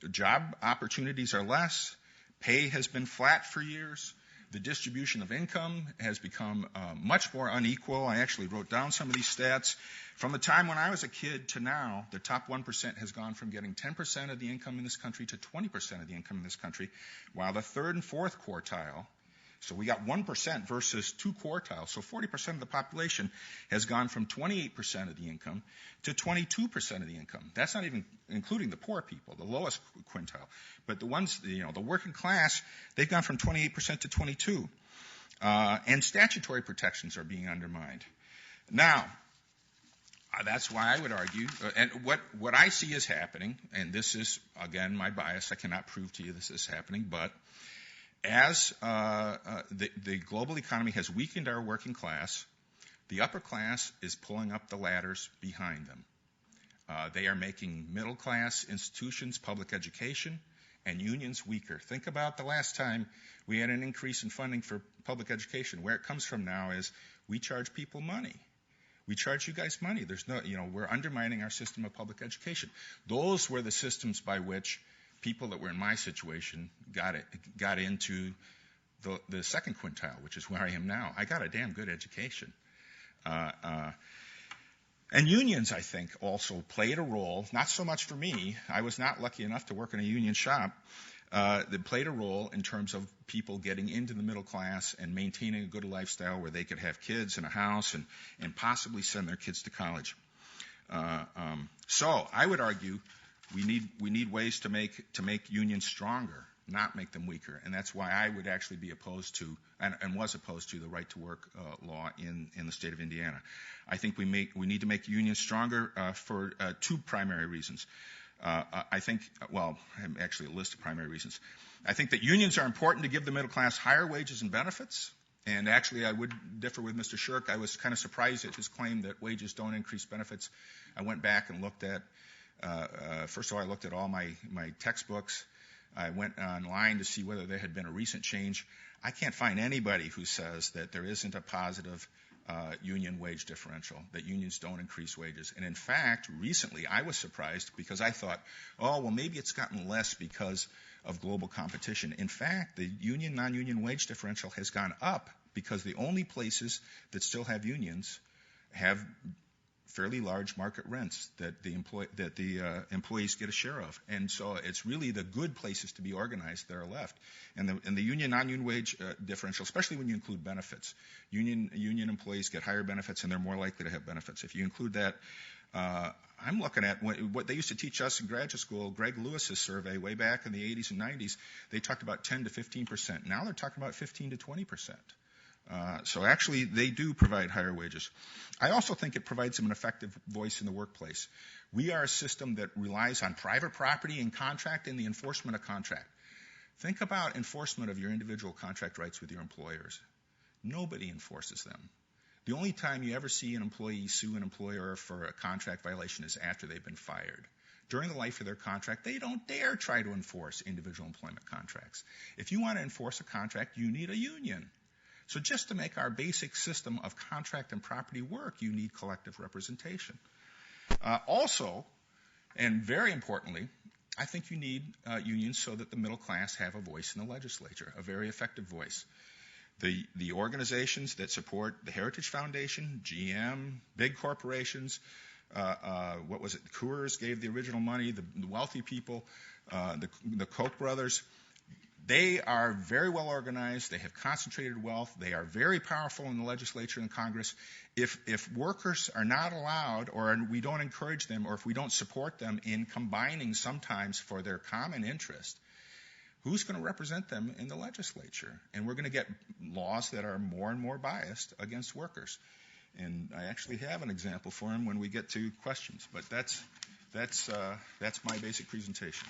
Job opportunities are less. Pay has been flat for years. The distribution of income has become much more unequal. I actually wrote down some of these stats. From the time when I was a kid to now, the top 1% has gone from getting 10% of the income in this country to 20% of the income in this country, while the third and fourth quartile, so we got 1% versus two quartiles, so 40% of the population has gone from 28% of the income to 22% of the income. That's not even including the poor people, the lowest quintile. But the ones, the working class, they've gone from 28% to 22%. And statutory protections are being undermined. Now, that's why I would argue, and what I see is happening, and this is, again, my bias, I cannot prove to you this is happening, but as the global economy has weakened our working class, the upper class is pulling up the ladders behind them. They are making middle class institutions, public education, and unions weaker. Think about the last time we had an increase in funding for public education. Where it comes from now is we charge people money. We charge you guys money. There's no, we're undermining our system of public education. Those were the systems by which people that were in my situation got into the second quintile, which is where I am now. I got a damn good education. And unions, I think, also played a role, not so much for me. I was not lucky enough to work in a union shop. They played a role in terms of people getting into the middle class and maintaining a good lifestyle where they could have kids and a house and possibly send their kids to college. So I would argue we need ways to make unions stronger, not make them weaker, and that's why I would actually be opposed to and was opposed to the right to work law in the state of Indiana. I think we need to make unions stronger for two primary reasons. I think, well, actually a list of primary reasons. I think that unions are important to give the middle class higher wages and benefits. And actually, I would differ with Mr. Shirk. I was kind of surprised at his claim that wages don't increase benefits. I went back and looked at, first of all, I looked at all my textbooks. I went online to see whether there had been a recent change. I can't find anybody who says that there isn't a positive union wage differential, that unions don't increase wages. And in fact, recently I was surprised because I thought, oh, well, maybe it's gotten less because of global competition. In fact, the union-non-union wage differential has gone up because the only places that still have unions have fairly large market rents that the employees get a share of. And so it's really the good places to be organized that are left. And the union-non-union wage differential, especially when you include benefits, union employees get higher benefits and they're more likely to have benefits. If you include that, I'm looking at what they used to teach us in graduate school, Greg Lewis's survey way back in the 80s and 90s. They talked about 10 to 15%. Now they're talking about 15 to 20%. So actually, they do provide higher wages. I also think it provides them an effective voice in the workplace. We are a system that relies on private property and contract and the enforcement of contract. Think about enforcement of your individual contract rights with your employers. Nobody enforces them. The only time you ever see an employee sue an employer for a contract violation is after they've been fired. During the life of their contract, they don't dare try to enforce individual employment contracts. If you want to enforce a contract, you need a union. So just to make our basic system of contract and property work, you need collective representation. Also, and very importantly, I think you need unions so that the middle class have a voice in the legislature, a very effective voice. The organizations that support the Heritage Foundation, GM, big corporations, Coors gave the original money, the wealthy people, the Koch brothers, they are very well organized. They have concentrated wealth. They are very powerful in the legislature and Congress. If workers are not allowed, or we don't encourage them, or if we don't support them in combining sometimes for their common interest, who's going to represent them in the legislature? And we're going to get laws that are more and more biased against workers. And I actually have an example for him when we get to questions. But that's my basic presentation.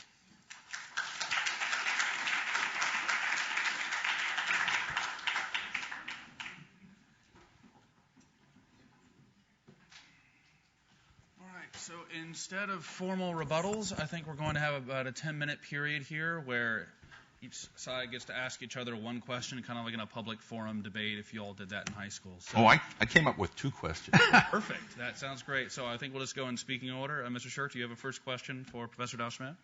So instead of formal rebuttals, I think we're going to have about a 10-minute period here where each side gets to ask each other one question, kind of like in a public forum debate if you all did that in high school. So, I came up with two questions. Perfect. That sounds great. So I think we'll just go in speaking order. Mr. Shirk, do you have a first question for Professor Dau Schmidt?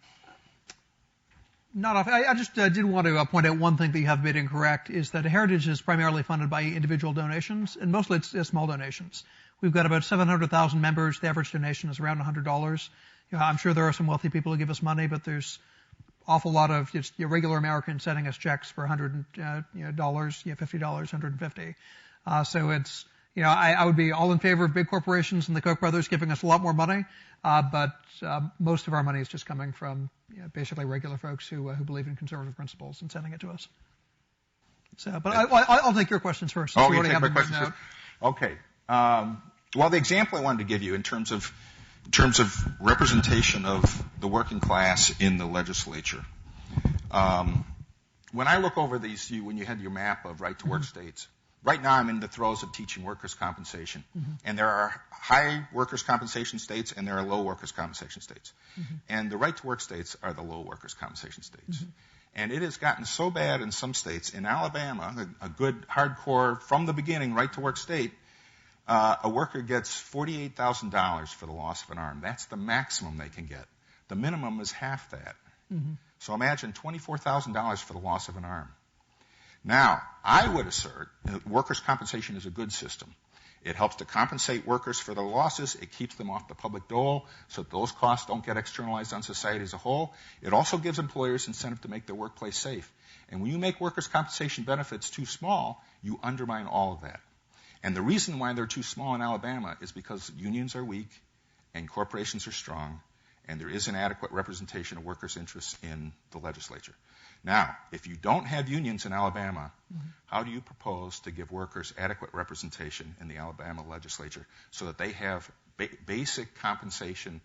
Not off. I just did want to point out one thing that you have made incorrect, is that Heritage is primarily funded by individual donations, and mostly it's small donations. We've got about 700,000 members. The average donation is around $100. I'm sure there are some wealthy people who give us money, but there's awful lot of just regular Americans sending us checks for $100, $50, $150. So it's, I would be all in favor of big corporations and the Koch brothers giving us a lot more money, but most of our money is just coming from basically regular folks who believe in conservative principles and sending it to us. So, but I'll take your questions first. Oh, you take my questions first? Okay. Well, the example I wanted to give you in terms of representation of the working class in the legislature. When I look over these, when you had your map of right-to-work states, right now I'm in the throes of teaching workers' compensation. And there are high workers' compensation states and there are low workers' compensation states. And the right-to-work states are the low workers' compensation states. And it has gotten so bad in some states. In Alabama, a good, hardcore, from the beginning, right-to-work state, a worker gets $48,000 for the loss of an arm. That's the maximum they can get. The minimum is half that. Mm-hmm. So imagine $24,000 for the loss of an arm. Now, I would assert that workers' compensation is a good system. It helps to compensate workers for their losses. It keeps them off the public dole so that those costs don't get externalized on society as a whole. It also gives employers incentive to make their workplace safe. And when you make workers' compensation benefits too small, you undermine all of that. And the reason why they're too small in Alabama is because unions are weak and corporations are strong, and there is an adequate representation of workers' interests in the legislature. Now, if you don't have unions in Alabama, how do you propose to give workers adequate representation in the Alabama legislature so that they have basic compensation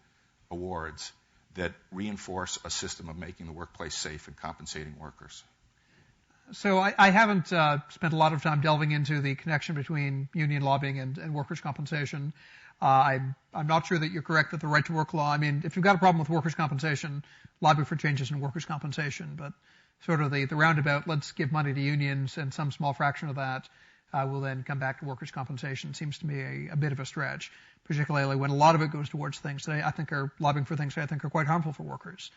awards that reinforce a system of making the workplace safe and compensating workers? So I haven't spent a lot of time delving into the connection between union lobbying and workers' compensation. I'm not sure that you're correct that the right to work law, I mean, if you've got a problem with workers' compensation, lobby for changes in workers' compensation, but sort of the roundabout, let's give money to unions and some small fraction of that will then come back to workers' compensation seems to me a bit of a stretch, particularly when a lot of it goes towards things that I think are lobbying for things that I think are quite harmful for workers.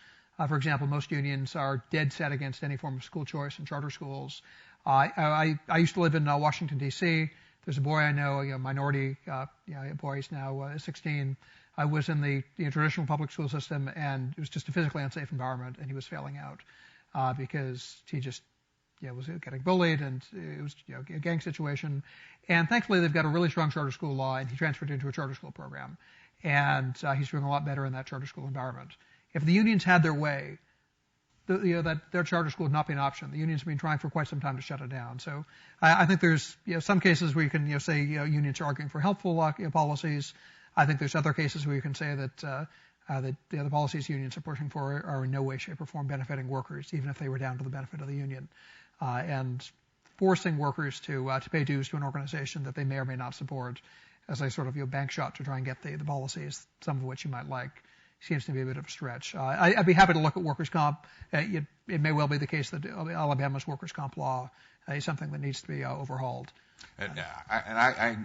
For example, most unions are dead set against any form of school choice in charter schools. I used to live in Washington, D.C. There's a boy I know, a minority boy, he's now 16. I was in the traditional public school system, and it was just a physically unsafe environment, and he was failing out because he just was getting bullied, and it was a gang situation. And thankfully, they've got a really strong charter school law, and he transferred into a charter school program, and he's doing a lot better in that charter school environment. If the unions had their way, that their charter school would not be an option. The unions have been trying for quite some time to shut it down. So I think there's some cases where you can say unions are arguing for helpful policies. I think there's other cases where you can say that the policies unions are pushing for are in no way, shape, or form benefiting workers, even if they were down to the benefit of the union. And forcing workers to pay dues to an organization that they may or may not support as a sort of bank shot to try and get the policies, some of which you might like, seems to be a bit of a stretch. I'd be happy to look at workers' comp. It may well be the case that Alabama's workers' comp law is something that needs to be overhauled. I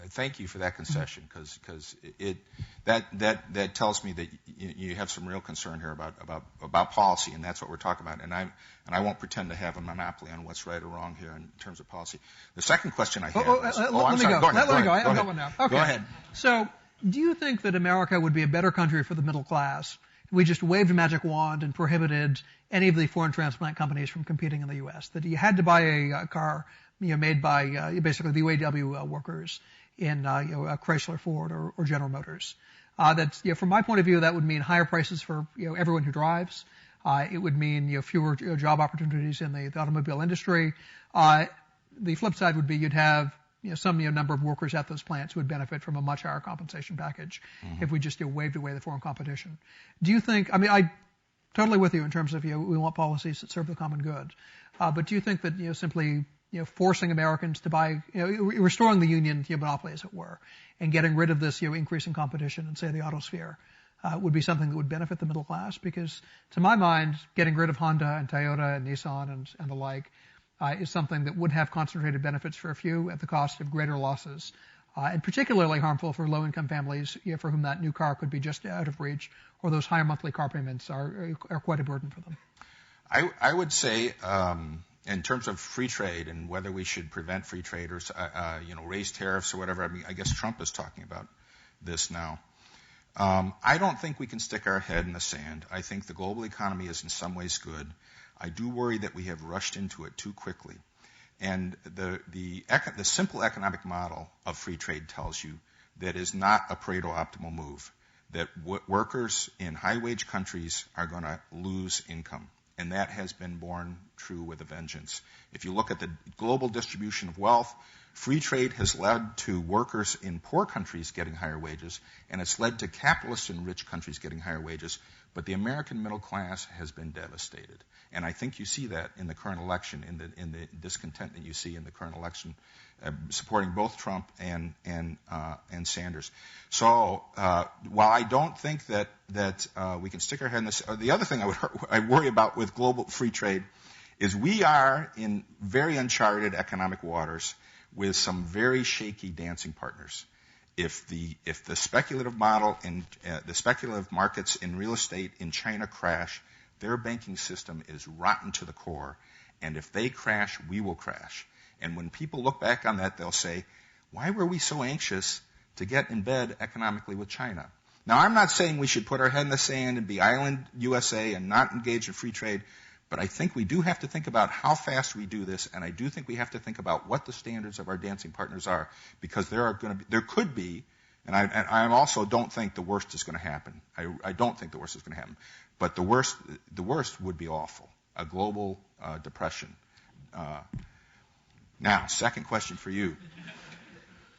thank you for that concession because that tells me that you have some real concern here about policy, and that's what we're talking about. And I won't pretend to have a monopoly on what's right or wrong here in terms of policy. The second question I have is... Let me go. I've got one now. Okay. Go ahead. So, do you think that America would be a better country for the middle class if we just waved a magic wand and prohibited any of the foreign transplant companies from competing in the U.S., that you had to buy a car made by basically the UAW workers in Chrysler, Ford, or General Motors? That's from my point of view, that would mean higher prices for everyone who drives. It would mean fewer job opportunities in the automobile industry. The flip side would be you'd have some number of workers at those plants who would benefit from a much higher compensation package if we just waved away the foreign competition. Do you think? I mean, I totally with you in terms of we want policies that serve the common good, but do you think that simply forcing Americans to buy, restoring the union monopoly, as it were, and getting rid of this increasing competition in, say, the auto sphere, would be something that would benefit the middle class? Because to my mind, getting rid of Honda and Toyota and Nissan and the like is something that would have concentrated benefits for a few at the cost of greater losses, and particularly harmful for low-income families for whom that new car could be just out of reach, or those higher monthly car payments are quite a burden for them. I would say, in terms of free trade and whether we should prevent free trade or raise tariffs or whatever, I guess Trump is talking about this now. I don't think we can stick our head in the sand. I think the global economy is in some ways good. I do worry that we have rushed into it too quickly. And the simple economic model of free trade tells you that is not a Pareto optimal move, that workers in high-wage countries are going to lose income. And that has been borne true with a vengeance. If you look at the global distribution of wealth, free trade has led to workers in poor countries getting higher wages, and it's led to capitalists in rich countries getting higher wages. But the American middle class has been devastated. And I think you see that in the current election, in the discontent that you see in the current election, supporting both Trump and Sanders. So while I don't think that we can stick our head in this, the other thing I worry about with global free trade is we are in very uncharted economic waters with some very shaky dancing partners. If the speculative model in the speculative markets in real estate in China crash, Their banking system is rotten to the core, and if they crash, we will crash. And when people look back on that, they'll say, why were we so anxious to get in bed economically with China? Now, I'm not saying we should put our head in the sand and be island USA and not engage in free trade, but I think we do have to think about how fast we do this, and I do think we have to think about what the standards of our dancing partners are, because there could be, and I also don't think the worst is going to happen. I don't think the worst is going to happen, but the worst would be awful, a global depression. Now, second question for you.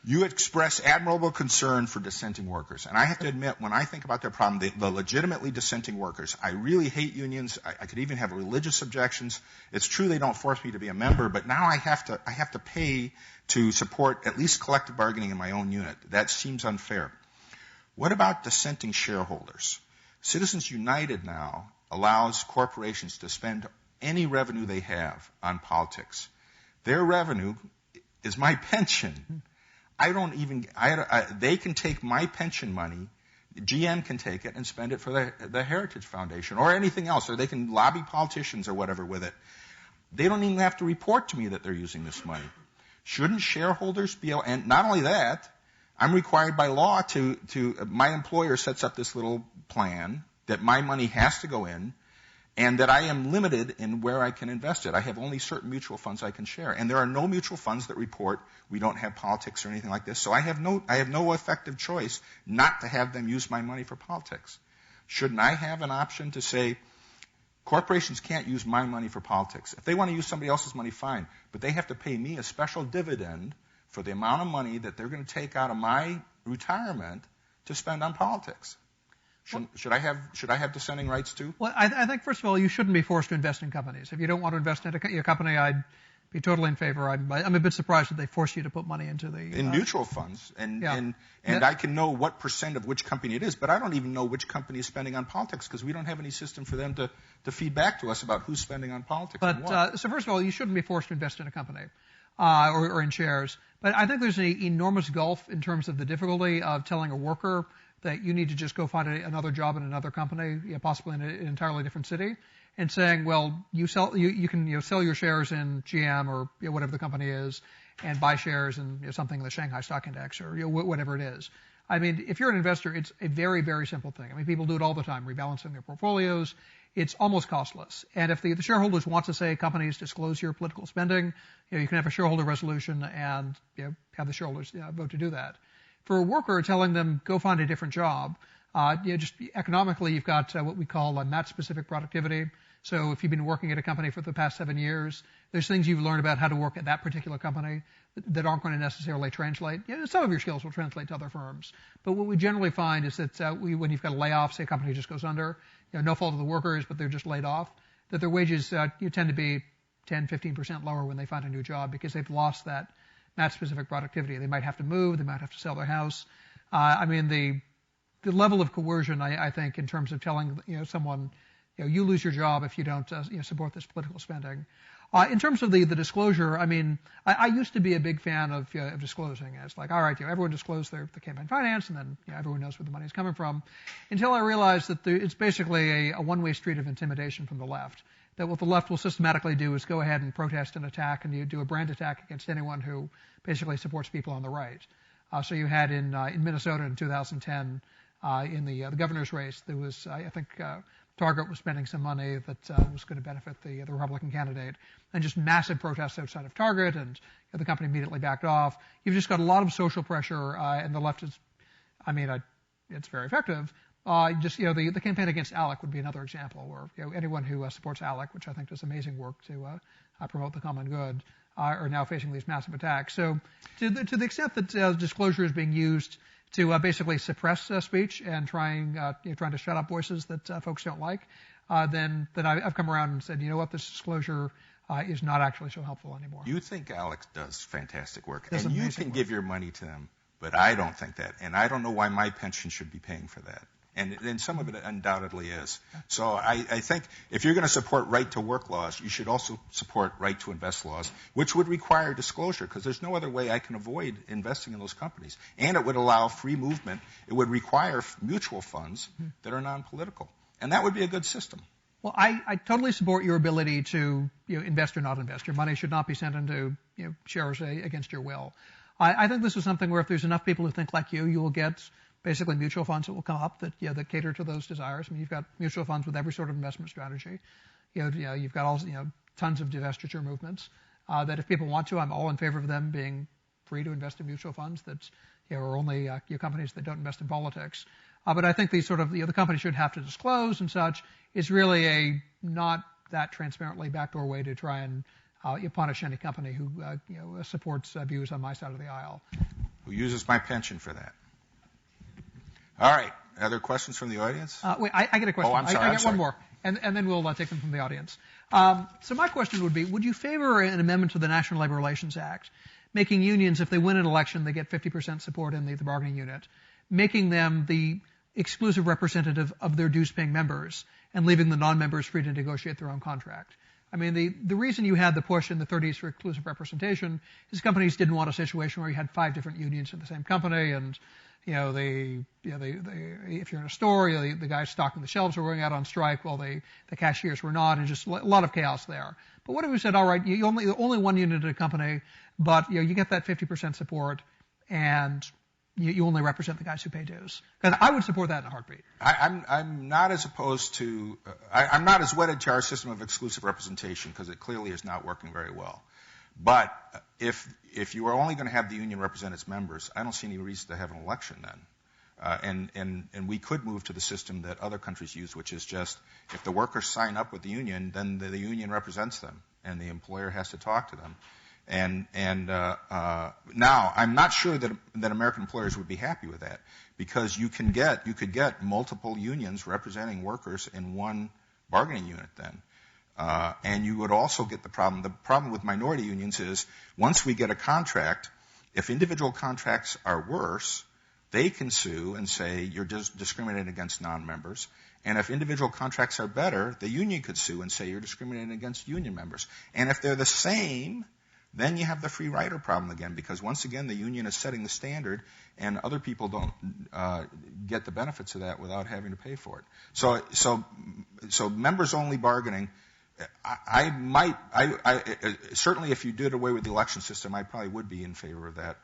You express admirable concern for dissenting workers. And I have to admit, when I think about their problem, the legitimately dissenting workers, I really hate unions. I could even have religious objections. It's true they don't force me to be a member, but now I have to pay to support at least collective bargaining in my own unit. That seems unfair. What about dissenting shareholders? Citizens United now allows corporations to spend any revenue they have on politics. Their revenue is my pension. They can take my pension money, GM can take it and spend it for the Heritage Foundation or anything else, or they can lobby politicians or whatever with it. They don't even have to report to me that they're using this money. Shouldn't shareholders be able, and not only that, I'm required by law my employer sets up this little plan that my money has to go in, and that I am limited in where I can invest it. I have only certain mutual funds I can share. And there are no mutual funds that report we don't have politics or anything like this. So I have no effective choice not to have them use my money for politics. Shouldn't I have an option to say, corporations can't use my money for politics? If they want to use somebody else's money, fine. But they have to pay me a special dividend for the amount of money that they're going to take out of my retirement to spend on politics. Should I have dissenting rights too? Well, I think, first of all, you shouldn't be forced to invest in companies. If you don't want to invest in a company, I'd be totally in favor. I'm a bit surprised that they force you to put money into in mutual funds, and I can know what percent of which company it is, but I don't even know which company is spending on politics because we don't have any system for them to feed back to us about who's spending on politics. But so first of all, you shouldn't be forced to invest in a company or in shares. But I think there's an enormous gulf in terms of the difficulty of telling a worker that you need to just go find another job in another company, possibly in an entirely different city, and saying, well, you can sell your shares in GM or whatever the company is, and buy shares in something in the Shanghai Stock Index or whatever it is. I mean, if you're an investor, it's a very, very simple thing. I mean, people do it all the time, rebalancing their portfolios. It's almost costless. And if the shareholders want to say, companies, disclose your political spending, you can have a shareholder resolution and have the shareholders vote to do that. For a worker, telling them, go find a different job, just economically, you've got what we call match-specific productivity. So if you've been working at a company for the past 7 years, there's things you've learned about how to work at that particular company that aren't going to necessarily translate. Some of your skills will translate to other firms. But what we generally find is that when you've got a layoff, say a company just goes under, no fault of the workers, but they're just laid off, that their wages tend to be 10, 15% lower when they find a new job because they've lost that match-specific productivity. They might have to move. They might have to sell their house. I mean, the level of coercion, I think, in terms of telling someone, you lose your job if you don't support this political spending. In terms of the disclosure, I mean, I used to be a big fan of disclosing. It's like, all right, everyone disclose their campaign finance, and then everyone knows where the money's coming from. Until I realized that it's basically a one-way street of intimidation from the left. That what the left will systematically do is go ahead and protest and attack, and you do a brand attack against anyone who basically supports people on the right. So you had in Minnesota in 2010 in the governor's race, there was I think Target was spending some money that was going to benefit the Republican candidate, and just massive protests outside of Target, and the company immediately backed off. You've just got a lot of social pressure, and the left is, it's very effective. The campaign against ALEC would be another example where anyone who supports ALEC, which I think does amazing work to promote the common good, are now facing these massive attacks. So to the extent that disclosure is being used to basically suppress speech and trying to shut up voices that folks don't like, then I've come around and said, this disclosure is not actually so helpful anymore. You think ALEC does fantastic work, and you can give your money to them, but I don't think that, and I don't know why my pension should be paying for that. And some of it undoubtedly is. So I think if you're going to support right-to-work laws, you should also support right-to-invest laws, which would require disclosure, because there's no other way I can avoid investing in those companies. And it would allow free movement. It would require mutual funds that are non-political. And that would be a good system. Well, I totally support your ability to invest or not invest. Your money should not be sent into shares against your will. I think this is something where if there's enough people who think like you will get basically mutual funds that will come up that that cater to those desires. I mean, you've got mutual funds with every sort of investment strategy. You've got all tons of divestiture movements that if people want to, I'm all in favor of them being free to invest in mutual funds that are only companies that don't invest in politics. But I think the company should have to disclose and such is really a not that transparently backdoor way to try and punish any company who supports views on my side of the aisle. Who uses my pension for that? All right. Other questions from the audience? Wait, I get a question. Oh, I'm sorry. I got one more, and then we'll take them from the audience. So my question would be, would you favor an amendment to the National Labor Relations Act, making unions, if they win an election, they get 50% support in the bargaining unit, making them the exclusive representative of their dues-paying members, and leaving the non-members free to negotiate their own contract? I mean, the reason you had the push in the 30s for exclusive representation is companies didn't want a situation where you had 5 different unions in the same company, and if you're in a store, the guys stocking the shelves were going out on strike while the cashiers were not, and just a lot of chaos there. But what if we said, all right, you only one unit at a company, but you get that 50% support, and you only represent the guys who pay dues? Because I would support that in a heartbeat. I'm not as opposed to. I'm not as wedded to our system of exclusive representation because it clearly is not working very well. But if you are only going to have the union represent its members, I don't see any reason to have an election then. And we could move to the system that other countries use, which is just if the workers sign up with the union, then the union represents them, and the employer has to talk to them. Now I'm not sure that American employers would be happy with that because you could get multiple unions representing workers in one bargaining unit then. And you would also get the problem. The problem with minority unions is once we get a contract, if individual contracts are worse, they can sue and say you're just discriminating against non-members. And if individual contracts are better, the union could sue and say you're discriminating against union members. And if they're the same, then you have the free rider problem again, because once again the union is setting the standard, and other people don't get the benefits of that without having to pay for it. So members-only bargaining. Certainly if you did away with the election system, I probably would be in favor of that.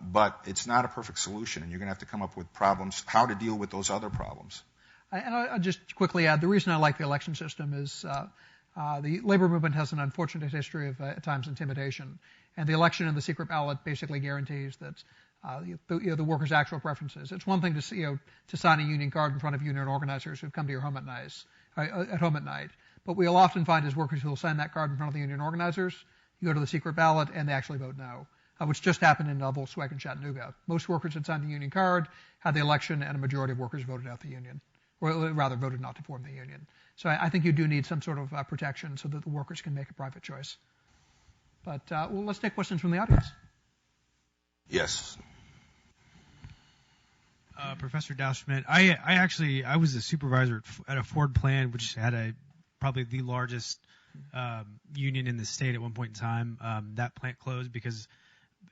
But it's not a perfect solution, and you're going to have to come up with problems, how to deal with those other problems. And I'll just quickly add, the reason I like the election system is the labor movement has an unfortunate history of, at times, intimidation. And the election and the secret ballot basically guarantees that the workers' actual preferences. It's one thing to sign a union card in front of union organizers who've come to your home at night. But we'll often find as workers who will sign that card in front of the union organizers, you go to the secret ballot and they actually vote no, which just happened in Volkswagen Chattanooga. Most workers had signed the union card, had the election, and a majority of workers voted out the union, or rather voted not to form the union. So I think you do need some sort of protection so that the workers can make a private choice. But let's take questions from the audience. Yes. Professor Dau Schmidt, I was a supervisor at a Ford plant, which had probably the largest union in the state at one point in time. That plant closed because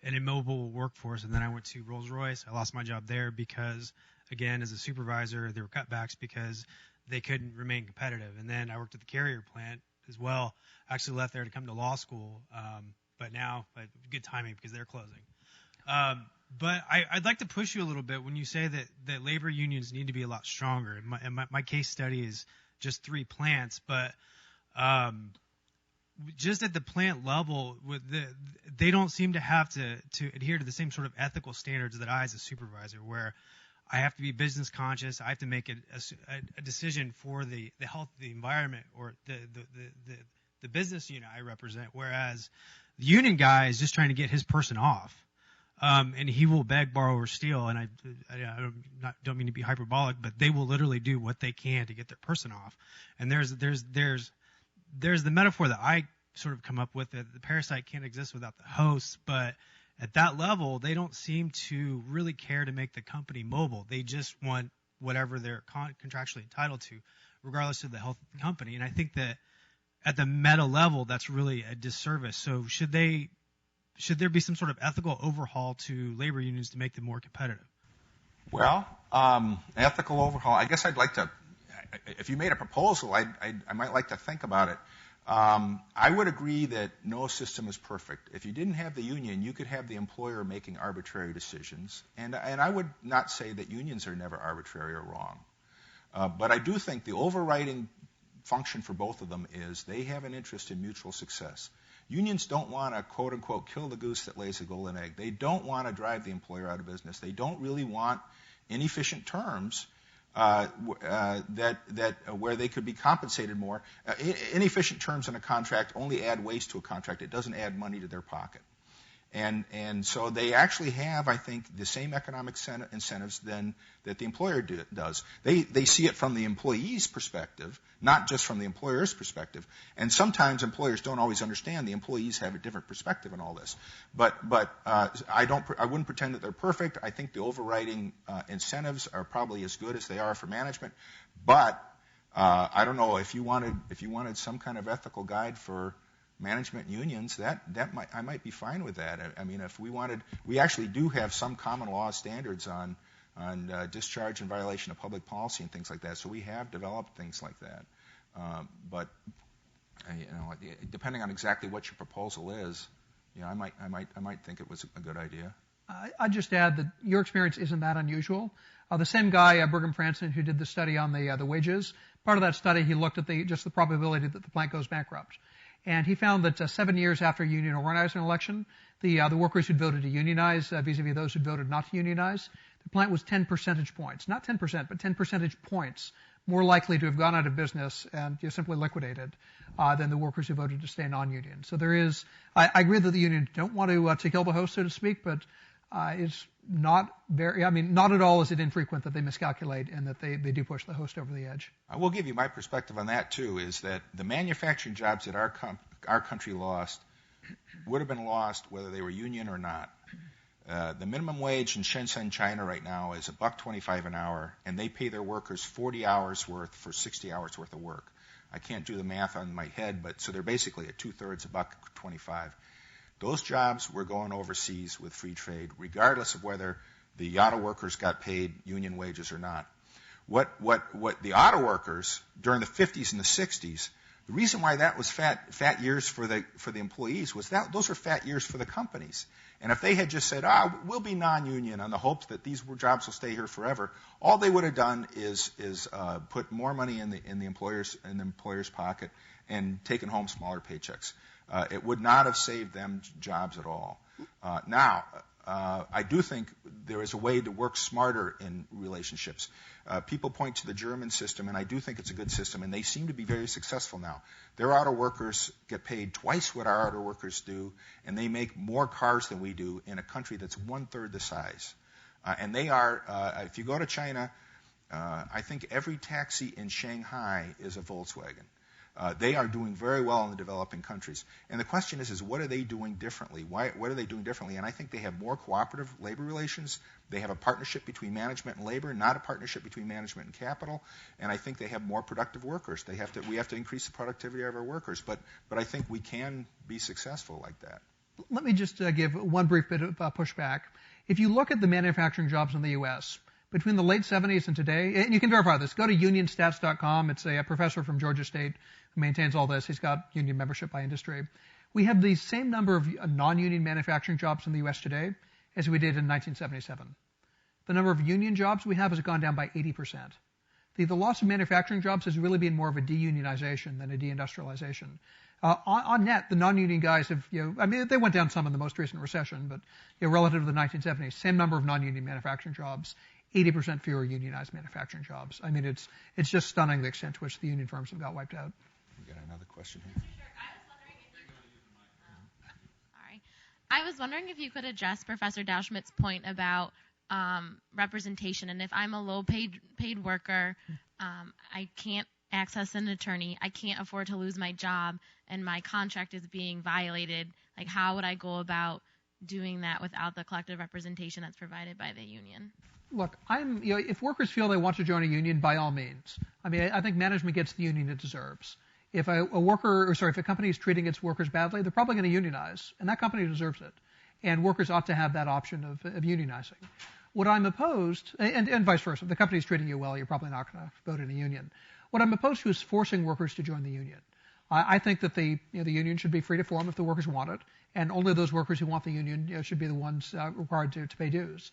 an immobile workforce, and then I went to Rolls-Royce. I lost my job there because, again, as a supervisor, there were cutbacks because they couldn't remain competitive. And then I worked at the Carrier plant as well. I actually left there to come to law school, but now good timing because they're closing. But I'd like to push you a little bit when you say that labor unions need to be a lot stronger. And my case study is just 3 plants, but just at the plant level, they don't seem to have to adhere to the same sort of ethical standards that I, as a supervisor, where I have to be business conscious. I have to make a decision for the health of the environment or the business unit I represent, whereas the union guy is just trying to get his person off. And he will beg, borrow, or steal. And I don't mean to be hyperbolic, but they will literally do what they can to get their person off. And there's the metaphor that I sort of come up with that the parasite can't exist without the host. But at that level, they don't seem to really care to make the company mobile. They just want whatever they're contractually entitled to, regardless of the health of the company. And I think that at the meta level, that's really a disservice. So should there be some sort of ethical overhaul to labor unions to make them more competitive? Well, ethical overhaul, I guess I'd like to if you made a proposal, I might like to think about it. I would agree that no system is perfect. If you didn't have the union, you could have the employer making arbitrary decisions. And I would not say that unions are never arbitrary or wrong. But I do think the overriding function for both of them is they have an interest in mutual success. Unions don't want to, quote unquote, kill the goose that lays a golden egg. They don't want to drive the employer out of business. They don't really want inefficient terms where they could be compensated more. Inefficient terms in a contract only add waste to a contract. It doesn't add money to their pocket. And so they actually have, I think, the same economic incentives that the employer does. They see it from the employee's perspective, not just from the employer's perspective. And sometimes employers don't always understand. The employees have a different perspective in all this. But I wouldn't pretend that they're perfect. I think the overriding incentives are probably as good as they are for management. But I don't know if you wanted some kind of ethical guide for management unions, I might be fine with that. I mean, if we actually do have some common law standards on discharge and violation of public policy and things like that. So we have developed things like that. But depending on exactly what your proposal is, I might think it was a good idea. I'd just add that your experience isn't that unusual. The same guy, Brigham Franson, who did the study on the wages, part of that study he looked at just the probability that the plant goes bankrupt. And he found that 7 years after a union organized an election, the workers who'd voted to unionize vis-a-vis those who'd voted not to unionize, the plant was 10 percentage points, not 10%, but 10 percentage points more likely to have gone out of business and simply liquidated than the workers who voted to stay non-union. So there is, I agree that the unions don't want to kill the host, so to speak, but it's not not at all is it infrequent that they miscalculate and that they do push the host over the edge. I will give you my perspective on that, too, is that the manufacturing jobs that our country lost would have been lost whether they were union or not. The minimum wage in Shenzhen, China right now is $1.25 an hour, and they pay their workers 40 hours worth for 60 hours worth of work. I can't do the math on my head, but so they're basically at two-thirds $1.25. Those jobs were going overseas with free trade, regardless of whether the auto workers got paid union wages or not. What the auto workers during the 50s and the 60s, the reason why that was fat years for the employees was that those were fat years for the companies. And if they had just said, we'll be non-union on the hopes that these jobs will stay here forever, all they would have done is put more money in the employer's pocket and taken home smaller paychecks. It would not have saved them jobs at all. Now, I do think there is a way to work smarter in relationships. People point to the German system, and I do think it's a good system, and they seem to be very successful now. Their auto workers get paid twice what our auto workers do, and they make more cars than we do in a country that's one-third the size. And they are, if you go to China, I think every taxi in Shanghai is a Volkswagen. They are doing very well in the developing countries. And the question is what are they doing differently? What are they doing differently? And I think they have more cooperative labor relations. They have a partnership between management and labor, not a partnership between management and capital. And I think they have more productive workers. We have to increase the productivity of our workers. But I think we can be successful like that. Let me just give one brief bit of pushback. If you look at the manufacturing jobs in the U.S., between the late 70s and today, and you can verify this, go to unionstats.com. It's a professor from Georgia State who maintains all this. He's got union membership by industry. We have the same number of non-union manufacturing jobs in the U.S. today as we did in 1977. The number of union jobs we have has gone down by 80%. The loss of manufacturing jobs has really been more of a deunionization than a deindustrialization. On net, the non-union guys have, they went down some in the most recent recession, but relative to the 1970s, same number of non-union manufacturing jobs, 80% fewer unionized manufacturing jobs. I mean, it's just stunning the extent to which the union firms have got wiped out. We got another question here. I was wondering if you could address Professor Dau Schmidt's point about representation. And if I'm a low-paid worker, I can't access an attorney, I can't afford to lose my job, and my contract is being violated, like how would I go about doing that without the collective representation that's provided by the union? Look, if workers feel they want to join a union, by all means. I mean, I think management gets the union it deserves. If if a company is treating its workers badly, they're probably going to unionize, and that company deserves it. And workers ought to have that option of unionizing. What I'm opposed, and vice versa, if the company's treating you well, you're probably not going to vote in a union. What I'm opposed to is forcing workers to join the union. I think that the union should be free to form if the workers want it, and only those workers who want the union should be the ones required to pay dues.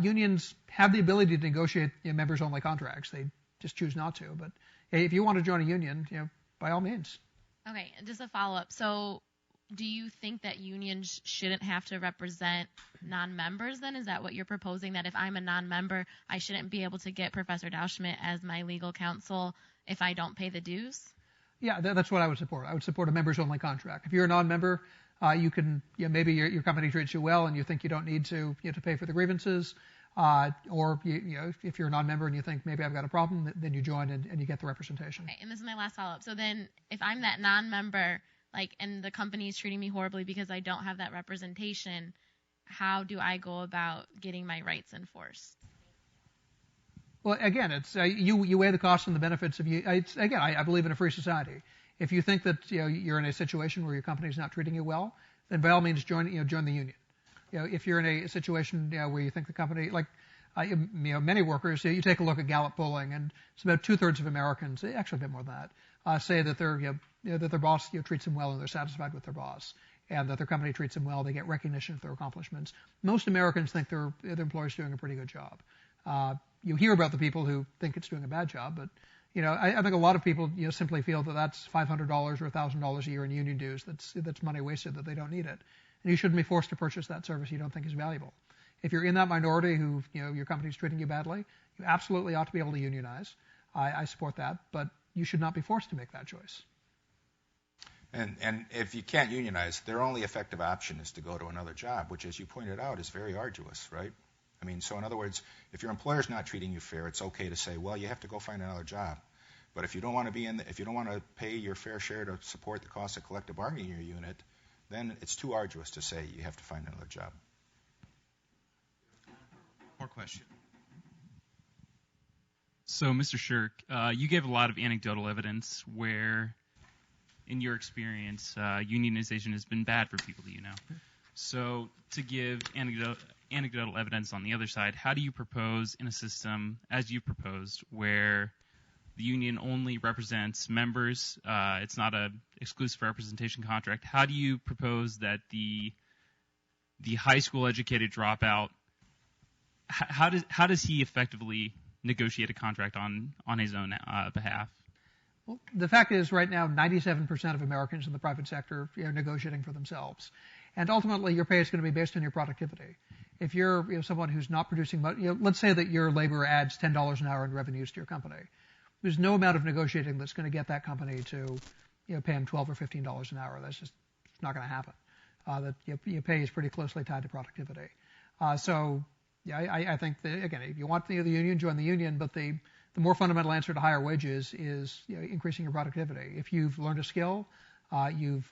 Unions have the ability to negotiate members-only contracts. They just choose not to. But if you want to join a union, by all means. Okay, just a follow-up. So do you think that unions shouldn't have to represent non-members then? Is that what you're proposing, that if I'm a non-member, I shouldn't be able to get Professor Dau Schmidt as my legal counsel if I don't pay the dues? Yeah, that's what I would support. I would support a members-only contract. If you're a non-member, you can, maybe your company treats you well and you think you don't need to pay for the grievances, or if you're a non-member and you think maybe I've got a problem, then you join and you get the representation. Okay, and this is my last follow-up. So then, if I'm that non-member, and the company is treating me horribly because I don't have that representation, how do I go about getting my rights enforced? Well, again, it's you weigh the costs and the benefits of you. I believe in a free society. If you think that you're in a situation where your company is not treating you well, then by all means join the union. If you're in a situation where you think the company, many workers, you take a look at Gallup polling, and it's about 2/3 of Americans, actually a bit more than that, say that that their boss treats them well and they're satisfied with their boss, and that their company treats them well. They get recognition for their accomplishments. Most Americans think their employer's doing a pretty good job. You hear about the people who think it's doing a bad job, but I think a lot of people simply feel that that's $500 or $1,000 a year in union dues. That's money wasted, that they don't need it, and you shouldn't be forced to purchase that service you don't think is valuable. If you're in that minority who your company's treating you badly, you absolutely ought to be able to unionize. I support that, but you should not be forced to make that choice. And if you can't unionize, their only effective option is to go to another job, which, as you pointed out, is very arduous, right? I mean, so in other words, if your employer's not treating you fair, it's okay to say, well, you have to go find another job. But if you don't want to if you don't want to pay your fair share to support the cost of collective bargaining in your unit, then it's too arduous to say you have to find another job. More question. So, Mr. Shirk, you gave a lot of anecdotal evidence where, in your experience, unionization has been bad for people that you know. So, to give anecdotal evidence on the other side, how do you propose in a system, as you proposed, where the union only represents members, it's not an exclusive representation contract, how do you propose that the high school educated dropout, how does he effectively negotiate a contract on his own behalf? Well, the fact is, right now, 97% of Americans in the private sector are negotiating for themselves. And ultimately, your pay is going to be based on your productivity. If you're someone who's not producing much, let's say that your labor adds $10 an hour in revenues to your company. There's no amount of negotiating that's going to get that company to pay them $12 or $15 an hour. That's just not going to happen. Your pay is pretty closely tied to productivity. I think that, again, if you want the union, join the union, but the more fundamental answer to higher wages is increasing your productivity. If you've learned a skill, you've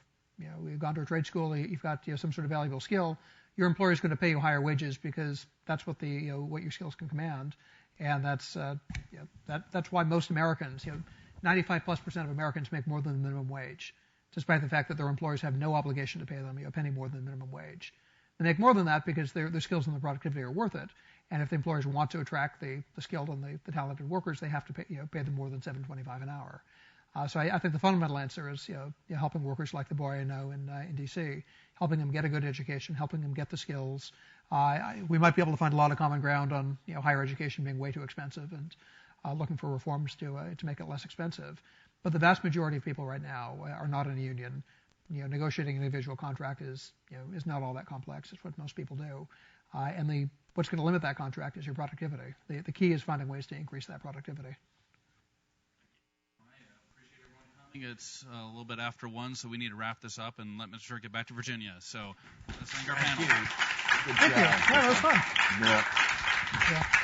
gone to a trade school, you've got some sort of valuable skill, your employer is going to pay you higher wages because that's what what your skills can command, and that's why most Americans, 95+% of Americans make more than the minimum wage, despite the fact that their employers have no obligation to pay them a penny more than the minimum wage. They make more than that because their skills and their productivity are worth it. And if the employers want to attract the skilled and the talented workers, they have to pay them more than $7.25 an hour. So I think the fundamental answer is helping workers like the boy I know in D.C., helping them get a good education, helping them get the skills. We might be able to find a lot of common ground on higher education being way too expensive and looking for reforms to make it less expensive. But the vast majority of people right now are not in a union. Negotiating an individual contract is not all that complex. It's what most people do. And what's going to limit that contract is your productivity. The key is finding ways to increase that productivity. I appreciate everyone coming. It's a little bit after 1, so we need to wrap this up and let Mr. Shirk get back to Virginia. So let's thank our panel. Thank you. Good Thank job. you. Yeah, that was fun. Yeah. Yeah.